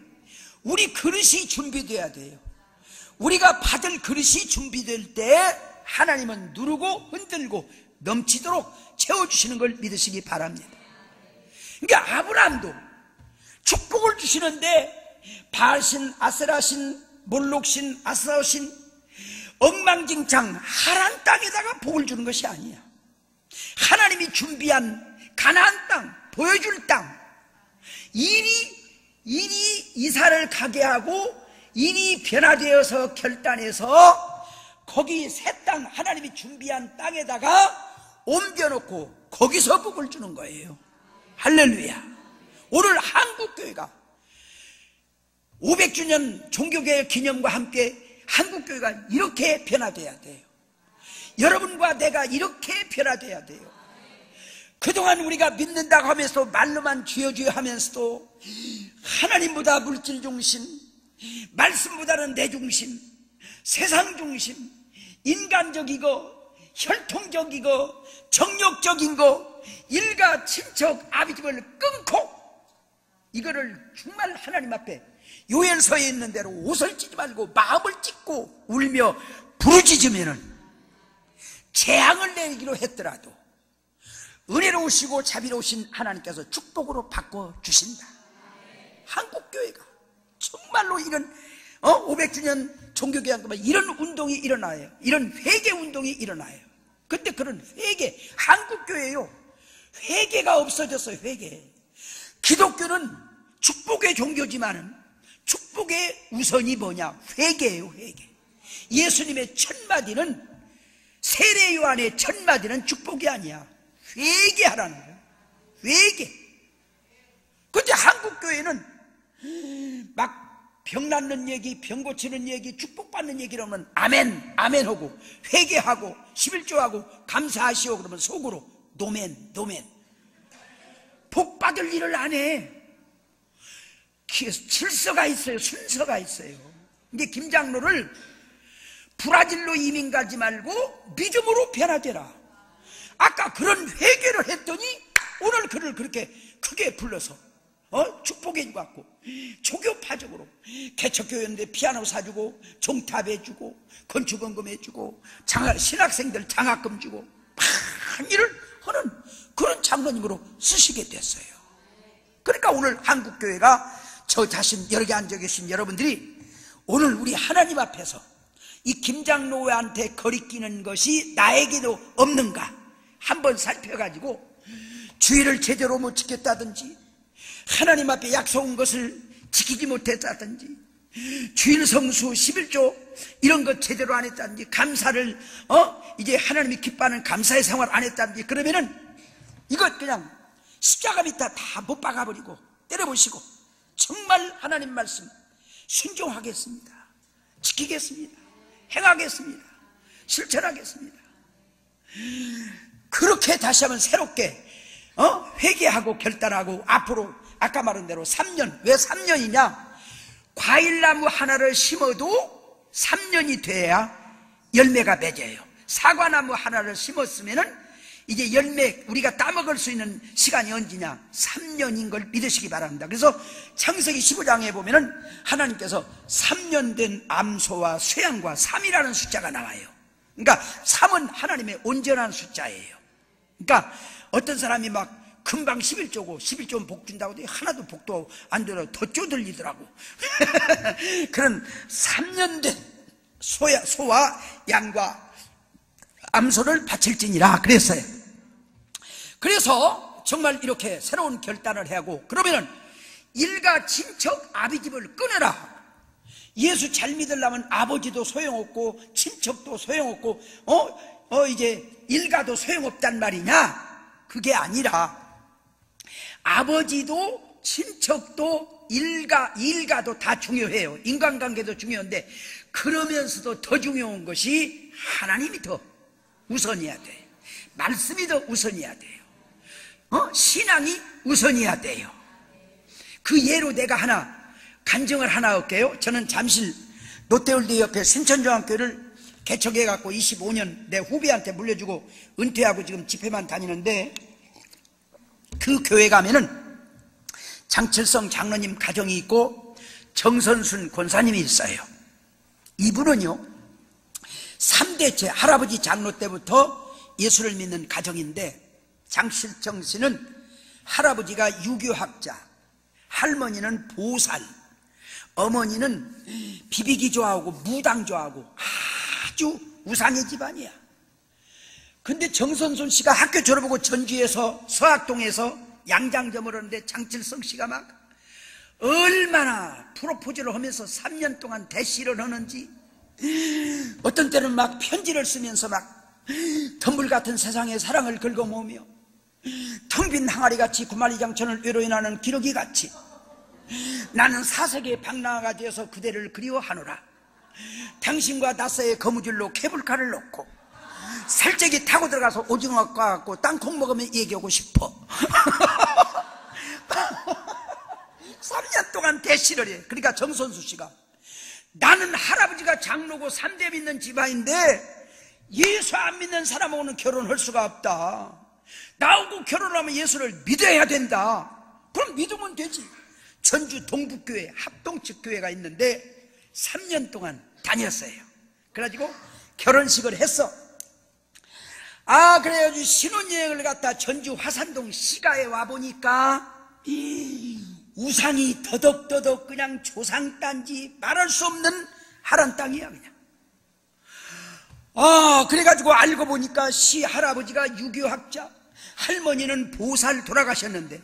우리 그릇이 준비돼야 돼요. 우리가 받을 그릇이 준비될 때 하나님은 누르고 흔들고 넘치도록 채워주시는 걸 믿으시기 바랍니다. 그러니까 아브라함도 축복을 주시는데 바알신, 아세라신, 몰록신, 아스라신 엉망진창 하란 땅에다가 복을 주는 것이 아니야. 하나님이 준비한 가나안 땅, 보여줄 땅, 일이 이사를 가게 하고 일이 변화되어서 결단해서 거기 새 땅, 하나님이 준비한 땅에다가 옮겨놓고 거기서 복을 주는 거예요. 할렐루야. 오늘 한국교회가 500주년 종교개혁 기념과 함께 한국교회가 이렇게 변화돼야 돼요. 여러분과 내가 이렇게 변화돼야 돼요. 그동안 우리가 믿는다고 하면서도 말로만 주여 주여 하면서도 하나님보다 물질 중심, 말씀보다는 내 중심, 세상 중심, 인간적이고 혈통적이고 정욕적인 거, 일가 친척 아비집을 끊고 이거를 정말 하나님 앞에 요엘서에 있는 대로 옷을 찢지 말고 마음을 찢고 울며 부르짖으면은 재앙을 내리기로 했더라도 은혜로우시고 자비로우신 하나님께서 축복으로 바꿔주신다. 한국교회가 정말로 이런 500주년 종교개혁 이런 운동이 일어나요. 이런 회개운동이 일어나요. 근데 그런 회개, 한국교회요, 회개가 없어졌어요. 회개. 기독교는 축복의 종교지만은 축복의 우선이 뭐냐? 회개예요. 회개. 예수님의 첫 마디는, 세례 요한의 첫 마디는 축복이 아니야. 회개하라는 거야. 회개. 근데 한국교회는 막 병 낫는 얘기, 병 고치는 얘기, 축복받는 얘기를 하면 아멘, 아멘 하고 회개하고 11조하고 감사하시오 그러면 속으로 노멘, 노멘. 복 받을 일을 안 해. 질서가 있어요. 순서가 있어요. 이게 김장로를 브라질로 이민 가지 말고 믿음으로 변화되라. 아까 그런 회개를 했더니 오늘 그를 그렇게 크게 불러서 축복해 주고 조교파적으로 개척교회인데 피아노 사주고 종탑해주고 건축원금 해주고 신학생들 장학금 주고 많은 일을 하는 그런 장로님으로 쓰시게 됐어요. 그러니까 오늘 한국교회가 저 자신 여기 앉아 계신 여러분들이 오늘 우리 하나님 앞에서 이 김장로한테 거리끼는 것이 나에게도 없는가 한번 살펴가지고 주의를 제대로 못 지켰다든지 하나님 앞에 약속한 것을 지키지 못했다든지 주일 성수 11조 이런 것 제대로 안 했다든지 감사를 이제 하나님이 기뻐하는 감사의 생활 안 했다든지 그러면은 이것 그냥 십자가 밑에 다 못 박아버리고 때려보시고 정말 하나님 말씀 순종하겠습니다. 지키겠습니다. 행하겠습니다. 실천하겠습니다. 그렇게 다시 한번 새롭게 회개하고 결단하고 앞으로 아까 말한 대로 3년. 왜 3년이냐? 과일나무 하나를 심어도 3년이 돼야 열매가 맺어요. 사과나무 하나를 심었으면은 이제 열매 우리가 따먹을 수 있는 시간이 언제냐? 3년인 걸 믿으시기 바랍니다. 그래서 창세기 15장에 보면은 하나님께서 3년 된 암소와 쇠양과 3이라는 숫자가 나와요. 그러니까 3은 하나님의 온전한 숫자예요. 그러니까 어떤 사람이 막 금방 11조고 11조는 복 준다고 해도 하나도 복도 안 되더라고 더 쪼들리더라고. 그런 3년 된 소와 양과 암소를 바칠지니라 그랬어요. 그래서 정말 이렇게 새로운 결단을 하고 그러면은 일가 친척 아비집을 끊어라. 예수 잘 믿으려면 아버지도 소용없고 친척도 소용없고 이제 일가도 소용없단 말이냐? 그게 아니라 아버지도 친척도 일가도 다 중요해요. 인간관계도 중요한데 그러면서도 더 중요한 것이 하나님이 더 우선이어야 돼요. 말씀이 더 우선이어야 돼요. 신앙이 우선이어야 돼요. 그 예로 내가 간증을 하나 할게요. 저는 잠실 롯데월드 옆에 신천중학교를 개척해갖고 25년 내 후배한테 물려주고 은퇴하고 지금 집회만 다니는데 그 교회 가면은 장철성 장로님 가정이 있고 정선순 권사님이 있어요. 이분은요 3대째 할아버지 장로 때부터 예수를 믿는 가정인데 장실정 씨는 할아버지가 유교학자, 할머니는 보살, 어머니는 비비기 좋아하고 무당 좋아하고 아주 우상의 집안이야. 근데 정선순 씨가 학교 졸업하고 전주에서 서학동에서 양장점을 하는데 장철성 씨가 막 얼마나 프로포즈를 하면서 3년 동안 대시를 하는지 어떤 때는 막 편지를 쓰면서 막 덤불 같은 세상의 사랑을 긁어모으며 텅 빈 항아리같이 구만리장천을 외로이 나는 기러기같이 나는 사색의 방랑아가 되어서 그대를 그리워하노라. 당신과 낯서의 거무줄로 케이블카를 놓고 살짝이 타고 들어가서 오징어 까갖고 땅콩 먹으면 얘기하고 싶어. 3년 동안 대시를 해. 그러니까 정선수 씨가 나는 할아버지가 장로고 3대 믿는 집안인데 예수 안 믿는 사람하고는 결혼할 수가 없다. 나하고 결혼하면 예수를 믿어야 된다. 그럼 믿으면 되지. 전주 동북교회 합동측 교회가 있는데 3년 동안 다녔어요. 그래가지고 결혼식을 했어. 그래가지고 신혼여행을 갔다 전주 화산동 시가에 와보니까 우상이 더덕더덕 그냥 조상단지 말할 수 없는 하란 땅이야 그냥. 그래가지고 알고 보니까 시할아버지가 유교학자, 할머니는 보살 돌아가셨는데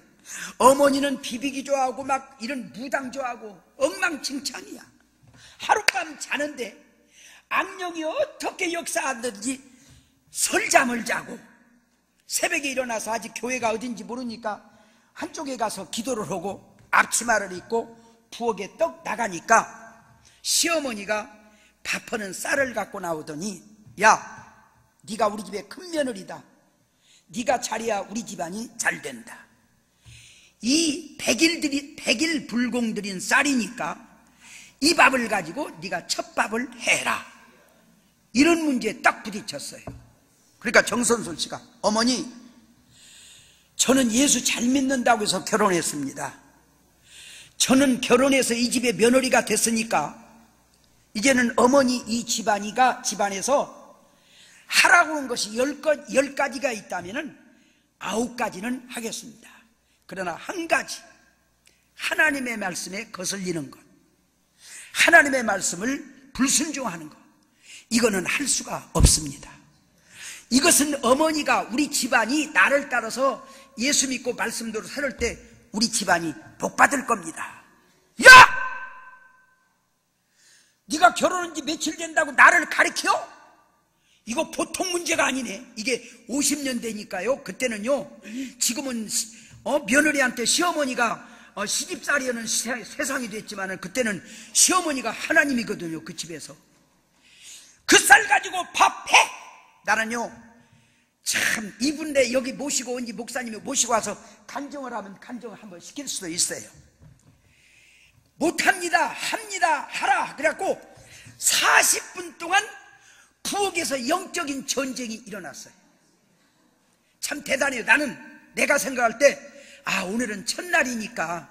어머니는 비비기 좋아하고 막 이런 무당 좋아하고 엉망진창이야. 하룻밤 자는데 악령이 어떻게 역사하든지 설잠을 자고 새벽에 일어나서 아직 교회가 어딘지 모르니까 한쪽에 가서 기도를 하고 앞치마를 입고 부엌에 떡 나가니까 시어머니가 밥하는 쌀을 갖고 나오더니 야, 네가 우리 집의 큰 며느리다. 네가 잘해야 우리 집안이 잘 된다. 이 100일 불공 들인 쌀이니까 이 밥을 가지고 네가 첫 밥을 해라. 이런 문제에 딱 부딪혔어요. 그러니까 정선솔 씨가 어머니, 저는 예수 잘 믿는다고 해서 결혼했습니다. 저는 결혼해서 이 집의 며느리가 됐으니까 이제는 어머니 이 집안에서 하라고 하는 것이 10가지가 있다면 9가지는 하겠습니다. 그러나 한 가지, 하나님의 말씀에 거슬리는 것, 하나님의 말씀을 불순종하는 것, 이거는 할 수가 없습니다. 이것은 어머니가 우리 집안이 나를 따라서 예수 믿고 말씀대로 살을 때 우리 집안이 복받을 겁니다. 야! 네가 결혼한 지 며칠 된다고 나를 가리켜? 이거 보통 문제가 아니네. 이게 50년대니까요. 그때는요, 지금은 며느리한테 시어머니가 시집살이하는 세상이 됐지만 그때는 시어머니가 하나님이거든요. 그 집에서 그 쌀 가지고 밥해. 나는요 참 이분네 여기 모시고 온지 목사님이 모시고 와서 간증을 하면 간증을 한번 시킬 수도 있어요. 못합니다, 합니다, 하라. 그래갖고 40분 동안 부엌에서 영적인 전쟁이 일어났어요. 참 대단해요. 나는 내가 생각할 때 오늘은 첫날이니까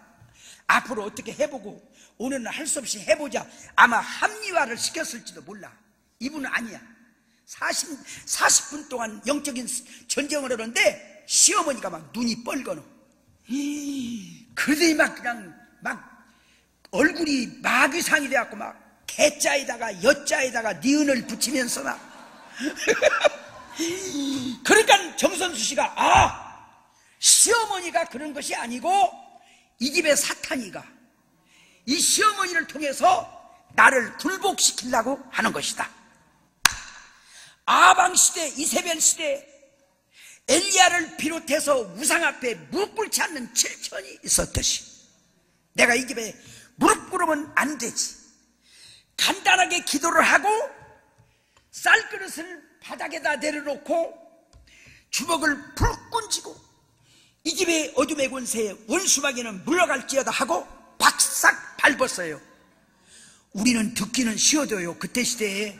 앞으로 어떻게 해보고 오늘은 할 수 없이 해보자. 아마 합리화를 시켰을지도 몰라. 이분은 아니야. 40분 동안 영적인 전쟁을 하는데 시어머니가 막 눈이 뻘거노. 그러더니 막 그냥 막 얼굴이 마귀상이 돼갖고 막 개자에다가 여자에다가 니은을 붙이면서 막 그러니까 정선수 씨가 시어머니가 그런 것이 아니고 이 집의 사탄이가 이 시어머니를 통해서 나를 굴복시키려고 하는 것이다. 아방시대, 이세벨시대 엘리야를 비롯해서 우상 앞에 무릎 꿇지 않는 7천이 있었듯이 내가 이 집에 무릎 꿇으면 안 되지. 간단하게 기도를 하고 쌀그릇을 바닥에다 내려놓고 주먹을 불끈 쥐고 이 집의 어둠의 권세에 원수마귀는 물러갈지어다 하고 박싹 밟았어요. 우리는 듣기는 쉬워도요, 그때 시대에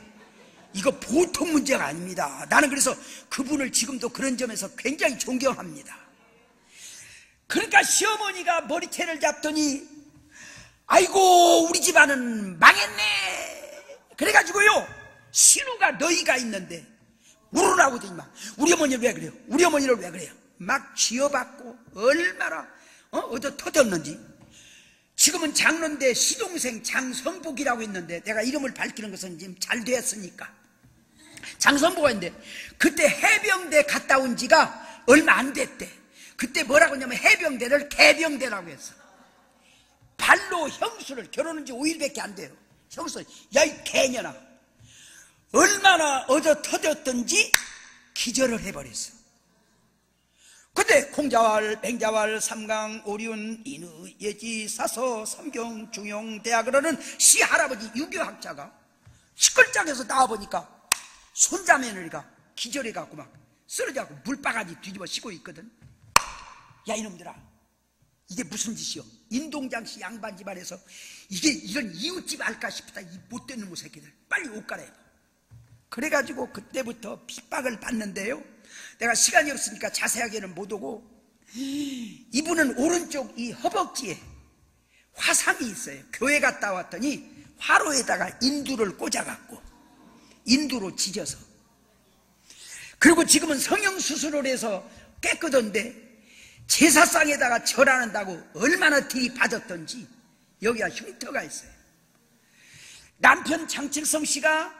이거 보통 문제가 아닙니다. 나는 그래서 그분을 지금도 그런 점에서 굉장히 존경합니다. 그러니까 시어머니가 머리채를 잡더니 아이고 우리 집안은 망했네. 그래가지고요 신우가 너희가 있는데 물어나오더니 막 우리 어머니를 왜 그래요? 우리 어머니를 왜 그래요? 막 쥐어받고 얼마나 얻어 터졌는지. 지금은 장로인데 시동생 장성복이라고 있는데 내가 이름을 밝히는 것은 지금 잘 됐으니까 장성복가 있는데 그때 해병대 갔다 온 지가 얼마 안 됐대. 그때 뭐라고 하냐면 해병대를 개병대라고 했어. 발로 형수를 결혼한 지 5일밖에 안 돼요. 형수 야 이 개년아 얼마나 얻어 터졌던지 기절을 해버렸어. 그때 공자왈, 맹자왈, 삼강, 오륜, 인의, 예지, 사서, 삼경, 중용, 대학을 하는 시할아버지 유교학자가 시끌짝에서 나와보니까 손자매느리가 기절해갖고 막 쓰러져갖고 물바가지 뒤집어 씌고 있거든. 야 이놈들아 이게 무슨 짓이여. 인동장씨 양반 집안에서 이게 이런 이웃집 알까 싶다. 이 못된 놈의 새끼들 빨리 옷 갈아입어. 그래가지고 그때부터 핍박을 받는데요, 내가 시간이 없으니까 자세하게는 못 오고, 이분은 오른쪽 이 허벅지에 화상이 있어요. 교회 갔다 왔더니 화로에다가 인두를 꽂아갖고 인두로 찢어서, 그리고 지금은 성형수술을 해서 깨끗한데 제사상에다가 절하는다고 얼마나 들이받았던지 여기가 흉터가 있어요. 남편 장칠성 씨가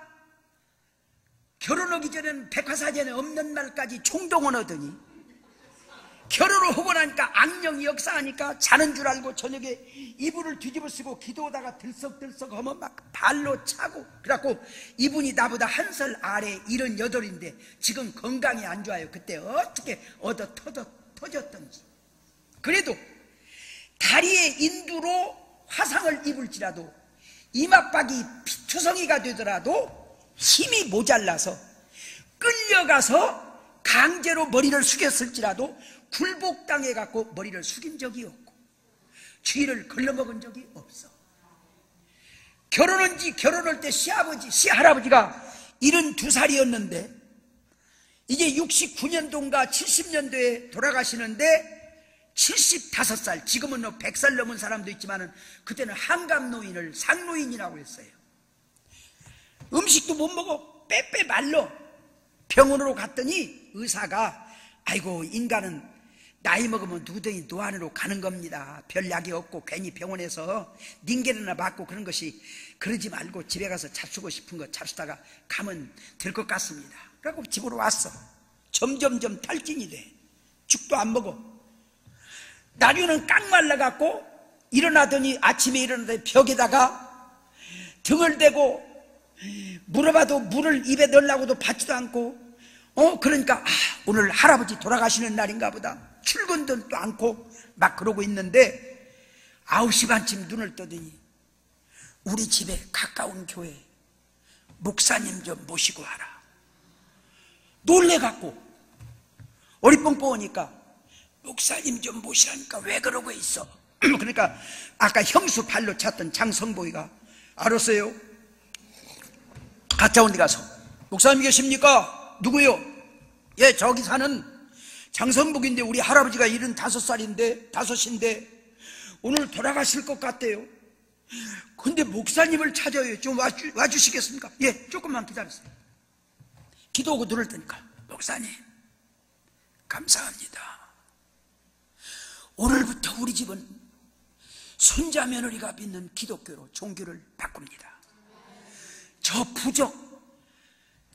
결혼하기 전에는 백화사전에 없는 말까지 총동원 하더니 결혼을 하고 나니까 악령이 역사하니까 자는 줄 알고 저녁에 이불을 뒤집어 쓰고 기도하다가 들썩들썩 하면 막 발로 차고, 그래갖고 이분이 나보다 한 살 아래 78인데 지금 건강이 안 좋아요. 그때 어떻게 얻어 터졌던지. 그래도 다리에 인두로 화상을 입을지라도 이마박이 피투성이가 되더라도 힘이 모자라서 끌려가서 강제로 머리를 숙였을지라도 굴복당해갖고 머리를 숙인 적이 없고 쥐를 걸러먹은 적이 없어. 결혼할 때 시할아버지가 72살이었는데 이게 69년도인가 70년도에 돌아가시는데 75살, 지금은 100살 넘은 사람도 있지만 그때는 한갑노인을 상노인이라고 했어요. 음식도 못 먹어 빼빼 말러. 병원으로 갔더니 의사가 아이고, 인간은 나이 먹으면 누더기 노안으로 가는 겁니다. 별 약이 없고 괜히 병원에서 닌겔이나 맞고 그런 것이, 그러지 말고 집에 가서 잡수고 싶은 거 잡수다가 가면 될 것 같습니다. 그래갖고 집으로 왔어. 점점점 탈진이 돼. 죽도 안 먹어. 나중에는 깡 말라갖고 일어나더니 아침에 일어나더니 벽에다가 등을 대고 물어봐도 물을 입에 넣으려고도 받지도 않고, 그러니까 오늘 할아버지 돌아가시는 날인가 보다. 출근도 않고 막 그러고 있는데 9시 반쯤 눈을 뜨더니 우리 집에 가까운 교회 목사님 좀 모시고 와라. 놀래갖고 어리뻥뻥하니까 목사님 좀 모시라니까 왜 그러고 있어? 그러니까 아까 형수 발로 찼던 장성보이가 알았어요. 가짜온 데 가서 목사님 계십니까? 누구요? 예, 저기 사는 장성복인데 우리 할아버지가 75살인데 오늘 돌아가실 것 같대요. 근데 목사님을 찾아요. 좀 와주시겠습니까? 예, 조금만 기다리세요. 기도하고 눈을 뜨니까 목사님 감사합니다. 오늘부터 우리 집은 손자 며느리가 믿는 기독교로 종교를 바꿉니다. 저 부적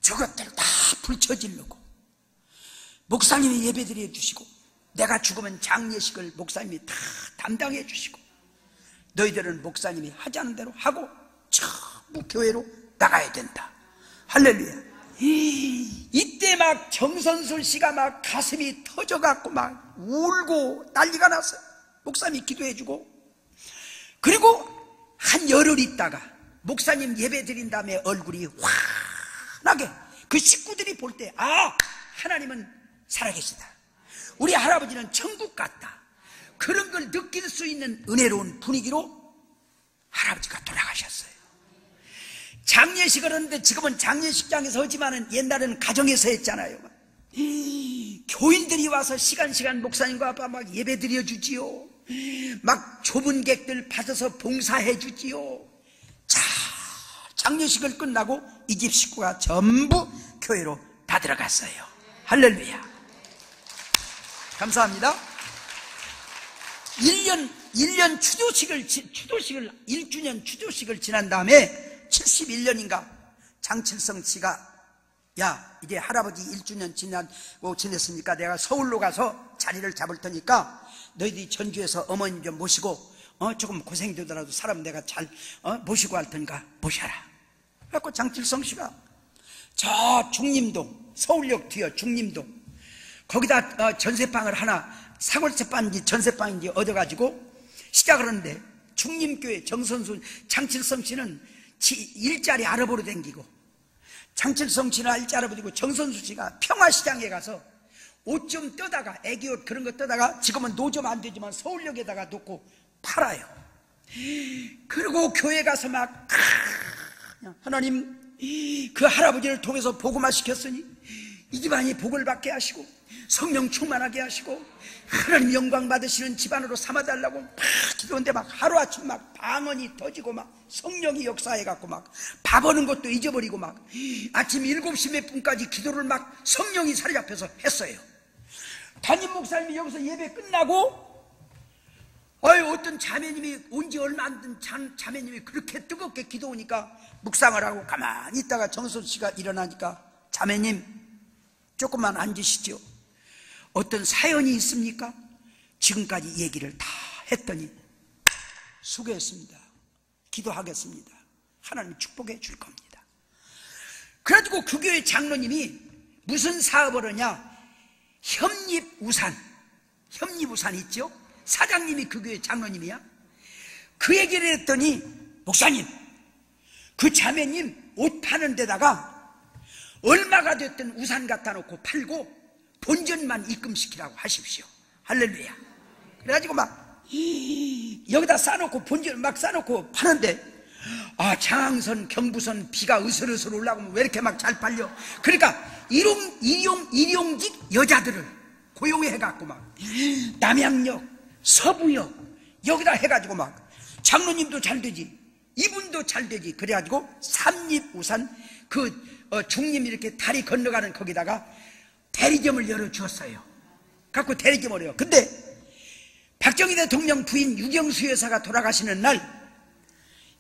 저것들 다 불쳐지려고 목사님이 예배드려 주시고 내가 죽으면 장례식을 목사님이 다 담당해 주시고 너희들은 목사님이 하자는 대로 하고 전부 교회로 나가야 된다. 할렐루야. 이때 막 정선술 씨가 막 가슴이 터져갖고 막 울고 난리가 났어요. 목사님이 기도해 주고, 그리고 한 열흘 있다가 목사님 예배 드린 다음에 얼굴이 환하게 그 식구들이 볼 때 하나님은 살아계시다, 우리 할아버지는 천국 같다, 그런 걸 느낄 수 있는 은혜로운 분위기로 할아버지가 돌아가셨어요. 장례식을 하는데 지금은 장례식장에서 하지만은 옛날에는 가정에서 했잖아요. 교인들이 와서 시간 목사님과 아빠 막 예배 드려 주지요. 막 좁은 객들 받아서 봉사해 주지요. 자, 장례식을 끝나고 이 집 식구가 전부 교회로 다 들어갔어요. 할렐루야. 감사합니다. 1년 추도식을 1주년 추도식을 지난 다음에 71년인가 장칠성 씨가 야, 이제 할아버지 1주년 지냈으니까 내가 서울로 가서 자리를 잡을 테니까 너희들이 전주에서 어머님 좀 모시고 조금 고생되더라도 사람 내가 잘 모시고 할 테니까 모셔라. 그래갖고 장칠성 씨가 저 중림동, 서울역 뒤에 중림동 거기다 전세방을 하나 사골세방인지 전세방인지 얻어가지고 시작을 하는데, 중림교회 정선수 장칠성 씨는 일자리 알아보러 다니고, 장칠성 씨는 일자리 알아보고, 정선수 씨가 평화시장에 가서 옷 좀 떠다가 애기옷 그런 거 떠다가 지금은 노점 안 되지만 서울역에다가 놓고 팔아요. 그리고 교회 가서 막 하나님 그 할아버지를 통해서 복음화 시켰으니 이 집안이 복을 받게 하시고 성령 충만하게 하시고 하나님 영광 받으시는 집안으로 삼아달라고 막 기도하는데 막 하루아침 막 방언이 터지고 막 성령이 역사해갖고 막 밥 오는 것도 잊어버리고 막 아침 7시 몇 분까지 기도를 막 성령이 사로잡혀서 했어요. 담임 목사님이 여기서 예배 끝나고 어떤 자매님이 온 지 얼마 안 된 자매님이 그렇게 뜨겁게 기도하니까 묵상을 하고 가만히 있다가 정선 씨가 일어나니까 자매님 조금만 앉으시죠. 어떤 사연이 있습니까? 지금까지 얘기를 다 했더니 수고했습니다. 기도하겠습니다. 하나님 축복해 줄 겁니다. 그래가지고 그 교회 장로님이 무슨 사업을 하냐? 협립우산 있죠? 사장님이 그 교회 장로님이야. 그 얘기를 했더니 목사님 그 자매님 옷 파는 데다가 얼마가 됐든 우산 갖다 놓고 팔고 본전만 입금시키라고 하십시오. 할렐루야. 그래가지고 막 여기다 싸놓고 본전 막 싸놓고 파는데 장항선 경부선 비가 으슬으슬 올라오면 왜 이렇게 막 잘 팔려? 그러니까 일용직 여자들을 고용해갖고 막 남양역 서부역 여기다 해가지고 막 장로님도 잘 되지 이분도 잘 되지. 그래가지고 삼립우산 중림 이렇게 다리 건너가는 거기다가 대리점을 열어주었어요. 갖고 대리점을 해요. 근데 박정희 대통령 부인 유경수 여사가 돌아가시는 날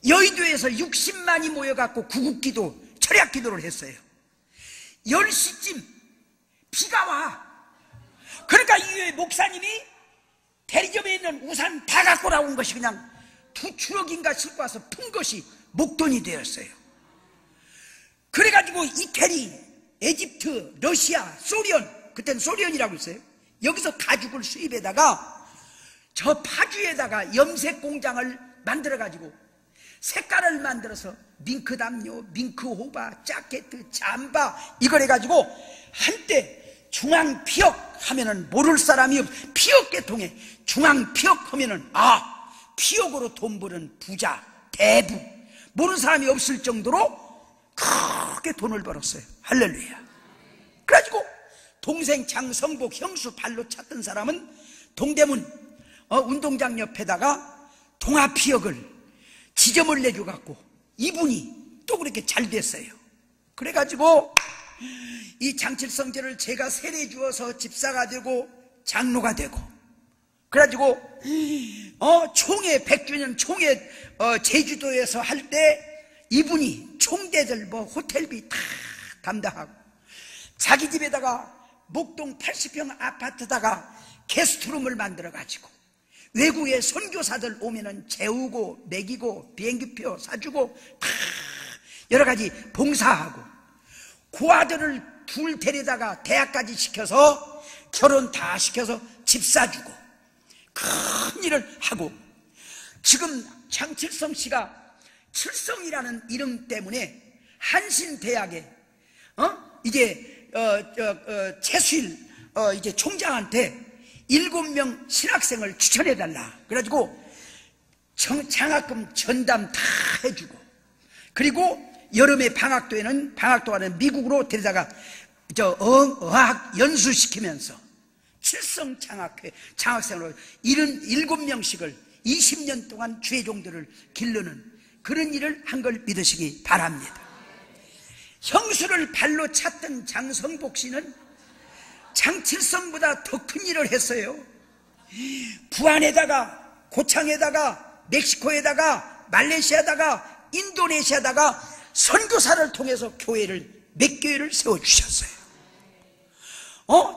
여의도에서 60만이 모여갖고 구국기도 철야기도를 했어요. 10시쯤 비가 와. 그러니까 이 목사님이 대리점에 있는 우산 다 갖고 나온 것이 그냥 2트럭인가 싣고 와서 푼 것이 목돈이 되었어요. 그래가지고 이태리, 에집트, 러시아, 소련, 그때는 소련이라고 했어요. 여기서 가죽을 수입해다가 저 파주에다가 염색 공장을 만들어가지고 색깔을 만들어서 밍크 담요, 밍크 호바, 자켓트, 잠바 이걸 해가지고 한때 중앙 피역 하면은 모를 사람이 없. 피역 계통에 중앙 피역 하면은 피역으로 돈 버는 부자 대부 모르는 사람이 없을 정도로 크게 돈을 벌었어요. 할렐루야. 그래가지고 동생 장성복 형수 발로 찾던 사람은 동대문 운동장 옆에다가 동아피역을 지점을 내줘갖고 이분이 또 그렇게 잘 됐어요. 그래가지고 이 장칠성제를 제가 세례 주어서 집사가 되고 장로가 되고 그래가지고 총회 100주년 총회 제주도에서 할 때 이분이 총대들 호텔비 다 담당하고 자기 집에다가 목동 80평 아파트다가 게스트룸을 만들어가지고 외국에 선교사들 오면은 재우고 먹이고 비행기표 사주고 다 여러가지 봉사하고 그 아들을 둘 데려다가 대학까지 시켜서 결혼 다 시켜서 집 사주고 큰 일을 하고 지금 장칠성 씨가 칠성이라는 이름 때문에 한신대학에 이제 최수일 이제 총장한테 7명 신학생을 추천해달라 그래가지고 장학금 전담 다 해주고 그리고 여름에 방학 동안은 미국으로 데려다가 어학 연수시키면서 칠성 장학생으로 77명씩을 20년 동안 주의 종들을 기르는 그런 일을 한 걸 믿으시기 바랍니다. 형수를 발로 찼던 장성복 씨는 장칠성보다 더 큰 일을 했어요. 부안에다가 고창에다가 멕시코에다가 말레이시아에다가 인도네시아에다가 선교사를 통해서 몇 교회를 세워주셨어요.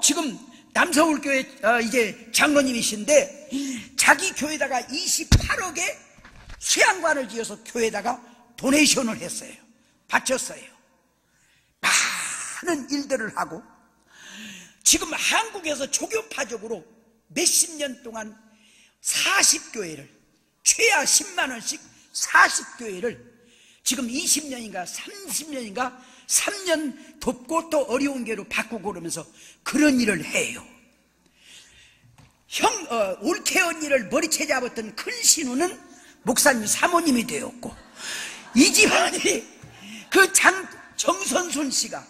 지금 남서울교회 이제 장로님이신데 자기 교회에다가 28억에 수양관을 지어서 교회에다가 도네이션을 했어요. 바쳤어요. 많은 일들을 하고 지금 한국에서 조교파적으로 몇십 년 동안 40교회를 최하 10만원씩 40교회를 지금 20년인가 30년인가 3년 돕고 또 어려운 교회로 바꾸고 그러면서 그런 일을 해요. 옳게 언니를 머리채 잡았던 큰 신우는 목사님 사모님이 되었고 이 집안이 그 정선순 씨가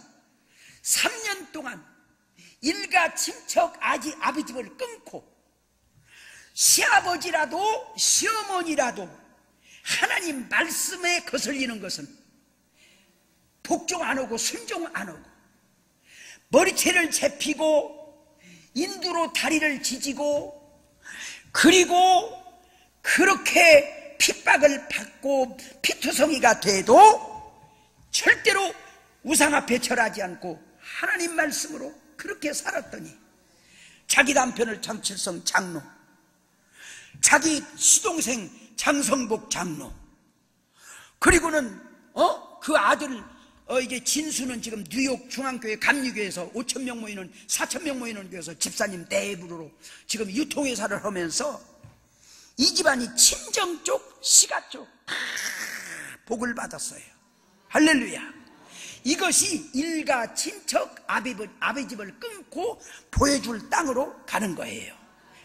3년 동안 일가 친척 아비 집을 끊고 시아버지라도 시어머니라도 하나님 말씀에 거슬리는 것은 복종 안 하고 순종 안 하고 머리채를 재피고 인두로 다리를 지지고 그리고 그렇게 핍박을 받고 피투성이가 돼도 절대로 우상 앞에 절하지 않고 하나님 말씀으로 그렇게 살았더니 자기 남편을 장칠성 장로, 자기 시동생 장성복 장로, 그리고는 그 아들 이제 진수는 지금 뉴욕 중앙교회 감리교회에서 5,000명 모이는 4,000명 모이는 교회에서 집사님 내부로 지금 유통회사를 하면서 이 집안이 친정 쪽 시가 쪽 복을 받았어요. 할렐루야. 이것이 일가 친척 아비 집을 끊고 보여줄 땅으로 가는 거예요.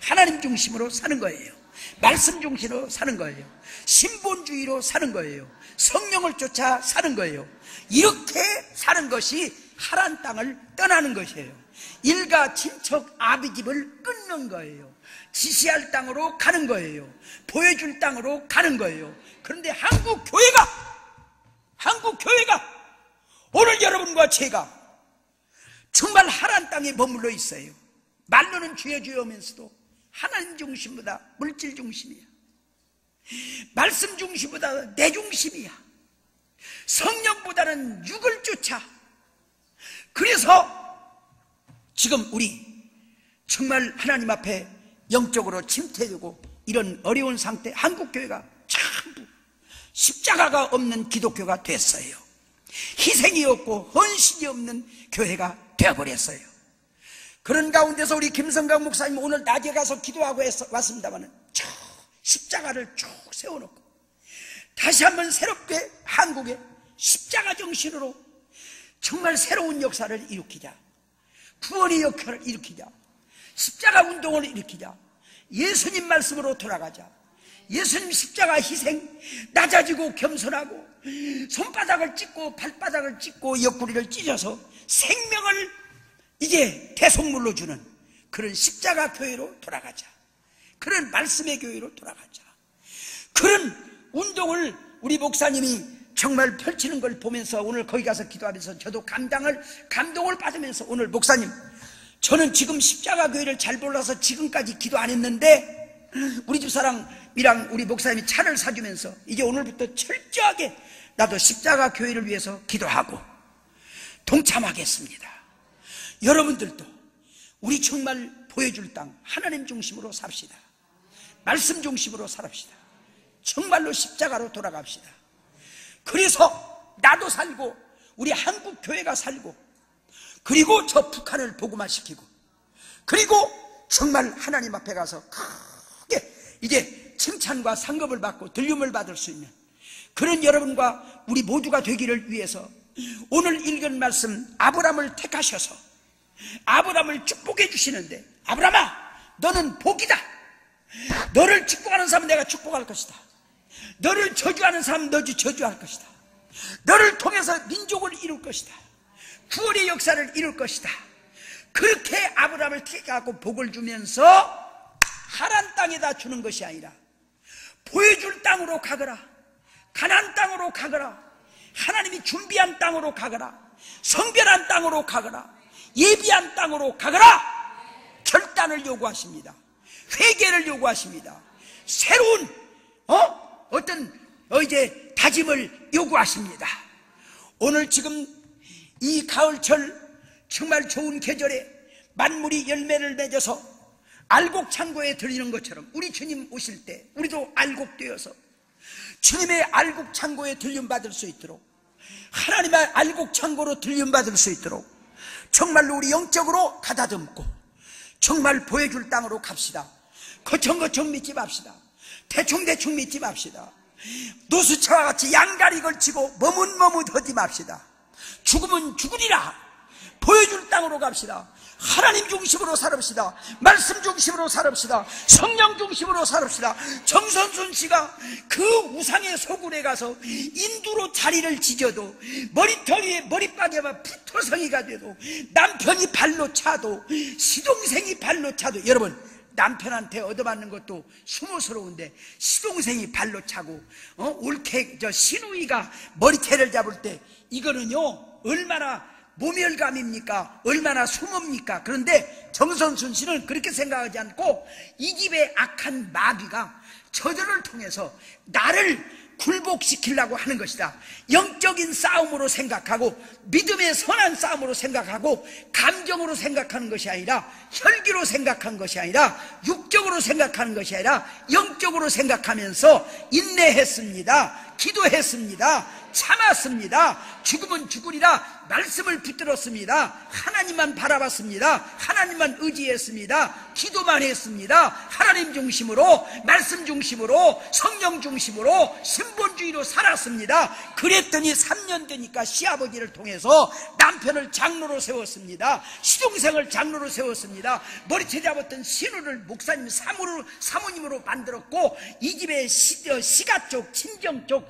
하나님 중심으로 사는 거예요. 말씀 중심으로 사는 거예요. 신본주의로 사는 거예요. 성령을 쫓아 사는 거예요. 이렇게 사는 것이 하란 땅을 떠나는 것이에요. 일가 친척 아비 집을 끊는 거예요. 지시할 땅으로 가는 거예요. 보여줄 땅으로 가는 거예요. 그런데 한국 교회가 오늘 여러분과 제가 정말 하란 땅에 머물러 있어요. 말로는 주여 주여 하면서도 하나님 중심보다 물질 중심이야. 말씀 중심보다 내 중심이야. 성령보다는 육을 쫓아. 그래서 지금 우리 정말 하나님 앞에 영적으로 침체되고 이런 어려운 상태, 한국교회가 전부 십자가가 없는 기독교가 됐어요. 희생이 없고 헌신이 없는 교회가 되어버렸어요. 그런 가운데서 우리 김성강 목사님 오늘 낮에 가서 기도하고 왔습니다만 저 십자가를 쭉 세워놓고 다시 한번 새롭게 한국에 십자가 정신으로 정말 새로운 역사를 일으키자. 구원의 역사를 일으키자. 십자가 운동을 일으키자. 예수님 말씀으로 돌아가자. 예수님 십자가 희생, 낮아지고 겸손하고 손바닥을 찢고 발바닥을 찢고 옆구리를 찢어서 생명을 이제 대속물로 주는 그런 십자가 교회로 돌아가자. 그런 말씀의 교회로 돌아가자. 그런 운동을 우리 목사님이 정말 펼치는 걸 보면서 오늘 거기 가서 기도하면서 저도 감동을 받으면서 오늘 목사님, 저는 지금 십자가 교회를 잘 몰라서 지금까지 기도 안 했는데 우리 집사람이랑 우리 목사님이 차를 사주면서 이제 오늘부터 철저하게 나도 십자가 교회를 위해서 기도하고 동참하겠습니다. 여러분들도 우리 정말 보여줄 땅 하나님 중심으로 삽시다. 말씀 중심으로 살합시다. 정말로 십자가로 돌아갑시다. 그래서 나도 살고 우리 한국 교회가 살고 그리고 저 북한을 복음화시키고 그리고 정말 하나님 앞에 가서 크게 이제 칭찬과 상급을 받고 들림을 받을 수 있는 그런 여러분과 우리 모두가 되기를 위해서 오늘 읽은 말씀 아브라함을 택하셔서 아브라함을 축복해 주시는데 아브라함아 너는 복이다. 너를 축복하는 사람은 내가 축복할 것이다. 너를 저주하는 사람은 너도 저주할 것이다. 너를 통해서 민족을 이룰 것이다. 구원의 역사를 이룰 것이다. 그렇게 아브라함을 택하고 복을 주면서 하란 땅에다 주는 것이 아니라 보여줄 땅으로 가거라. 가나안 땅으로 가거라. 하나님이 준비한 땅으로 가거라. 성별한 땅으로 가거라. 예비한 땅으로 가거라. 결단을 요구하십니다. 회개를 요구하십니다. 새로운 이제 다짐을 요구하십니다. 오늘 지금 이 가을철 정말 좋은 계절에 만물이 열매를 맺어서 알곡창고에 들리는 것처럼 우리 주님 오실 때 우리도 알곡되어서 주님의 알곡창고에 들림받을 수 있도록 하나님의 알곡창고로 들림받을 수 있도록 정말로 우리 영적으로 가다듬고 정말 보여줄 땅으로 갑시다. 거청거청 믿지 맙시다. 대충대충 믿지 맙시다. 노수처와 같이 양다리 걸치고 머뭇머뭇하지 맙시다. 죽으면 죽으리라. 보여줄 땅으로 갑시다. 하나님 중심으로 살읍시다. 말씀 중심으로 살읍시다. 성령 중심으로 살읍시다. 정선순 씨가 그 우상의 소굴에 가서 인두로 자리를 지져도, 머리털이에 머리빠개가 피토성이가 돼도, 남편이 발로 차도, 시동생이 발로 차도, 여러분 남편한테 얻어맞는 것도 혐오스러운데 시동생이 발로 차고 시누이가 머리채를 잡을 때 이거는요 얼마나 모멸감입니까? 얼마나 혐오입니까? 그런데 정선순 씨는 그렇게 생각하지 않고 이 집의 악한 마귀가 저들을 통해서 나를 굴복시키려고 하는 것이다. 영적인 싸움으로 생각하고 믿음의 선한 싸움으로 생각하고 감정으로 생각하는 것이 아니라, 혈기로 생각한 것이 아니라, 육적으로 생각하는 것이 아니라 영적으로 생각하면서 인내했습니다. 기도했습니다. 참았습니다. 죽으면 죽으리라 말씀을 붙들었습니다. 하나님만 바라봤습니다. 하나님만 의지했습니다. 기도만 했습니다. 하나님 중심으로, 말씀 중심으로, 성령 중심으로, 신본주의로 살았습니다. 그랬더니 3년 되니까 시아버지를 통해서 남편을 장로로 세웠습니다. 시동생을 장로로 세웠습니다. 머리채 잡았던 신우를 목사님 사모님으로 만들었고, 이 집의 시가 쪽, 친정 쪽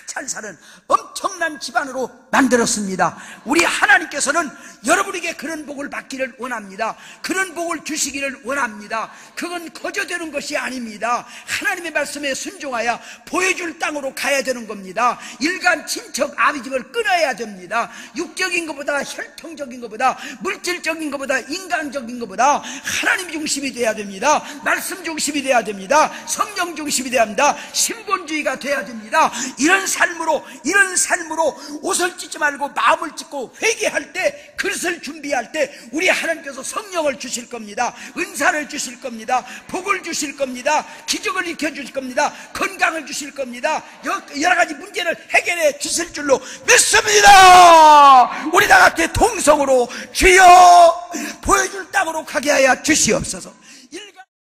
잘 사는 엄청난 집안으로 만들었습니다. 우리 하나님께서는 여러분에게 그런 복을 받기를 원합니다. 그런 복을 주시기를 원합니다. 그건 거저되는 것이 아닙니다. 하나님의 말씀에 순종하여 보여줄 땅으로 가야 되는 겁니다. 일간 친척 아비집을 끊어야 됩니다. 육적인 것보다, 혈통적인 것보다, 물질적인 것보다, 인간적인 것보다 하나님 중심이 돼야 됩니다. 말씀 중심이 돼야 됩니다. 성령 중심이 돼야 합니다. 신본주의가 돼야 됩니다. 이런 삶으로 옷을 찢지 말고 마음을 찢고 회개할 때, 그릇을 준비할 때 우리 하나님께서 성령을 주실 겁니다. 은사를 주실 겁니다. 복을 주실 겁니다. 기적을 일으켜 주실 겁니다. 건강을 주실 겁니다. 여러 가지 문제를 해결해 주실 줄로 믿습니다. 우리 다 같이 통성으로 주여 보여줄 땅으로 가게 하여 주시옵소서.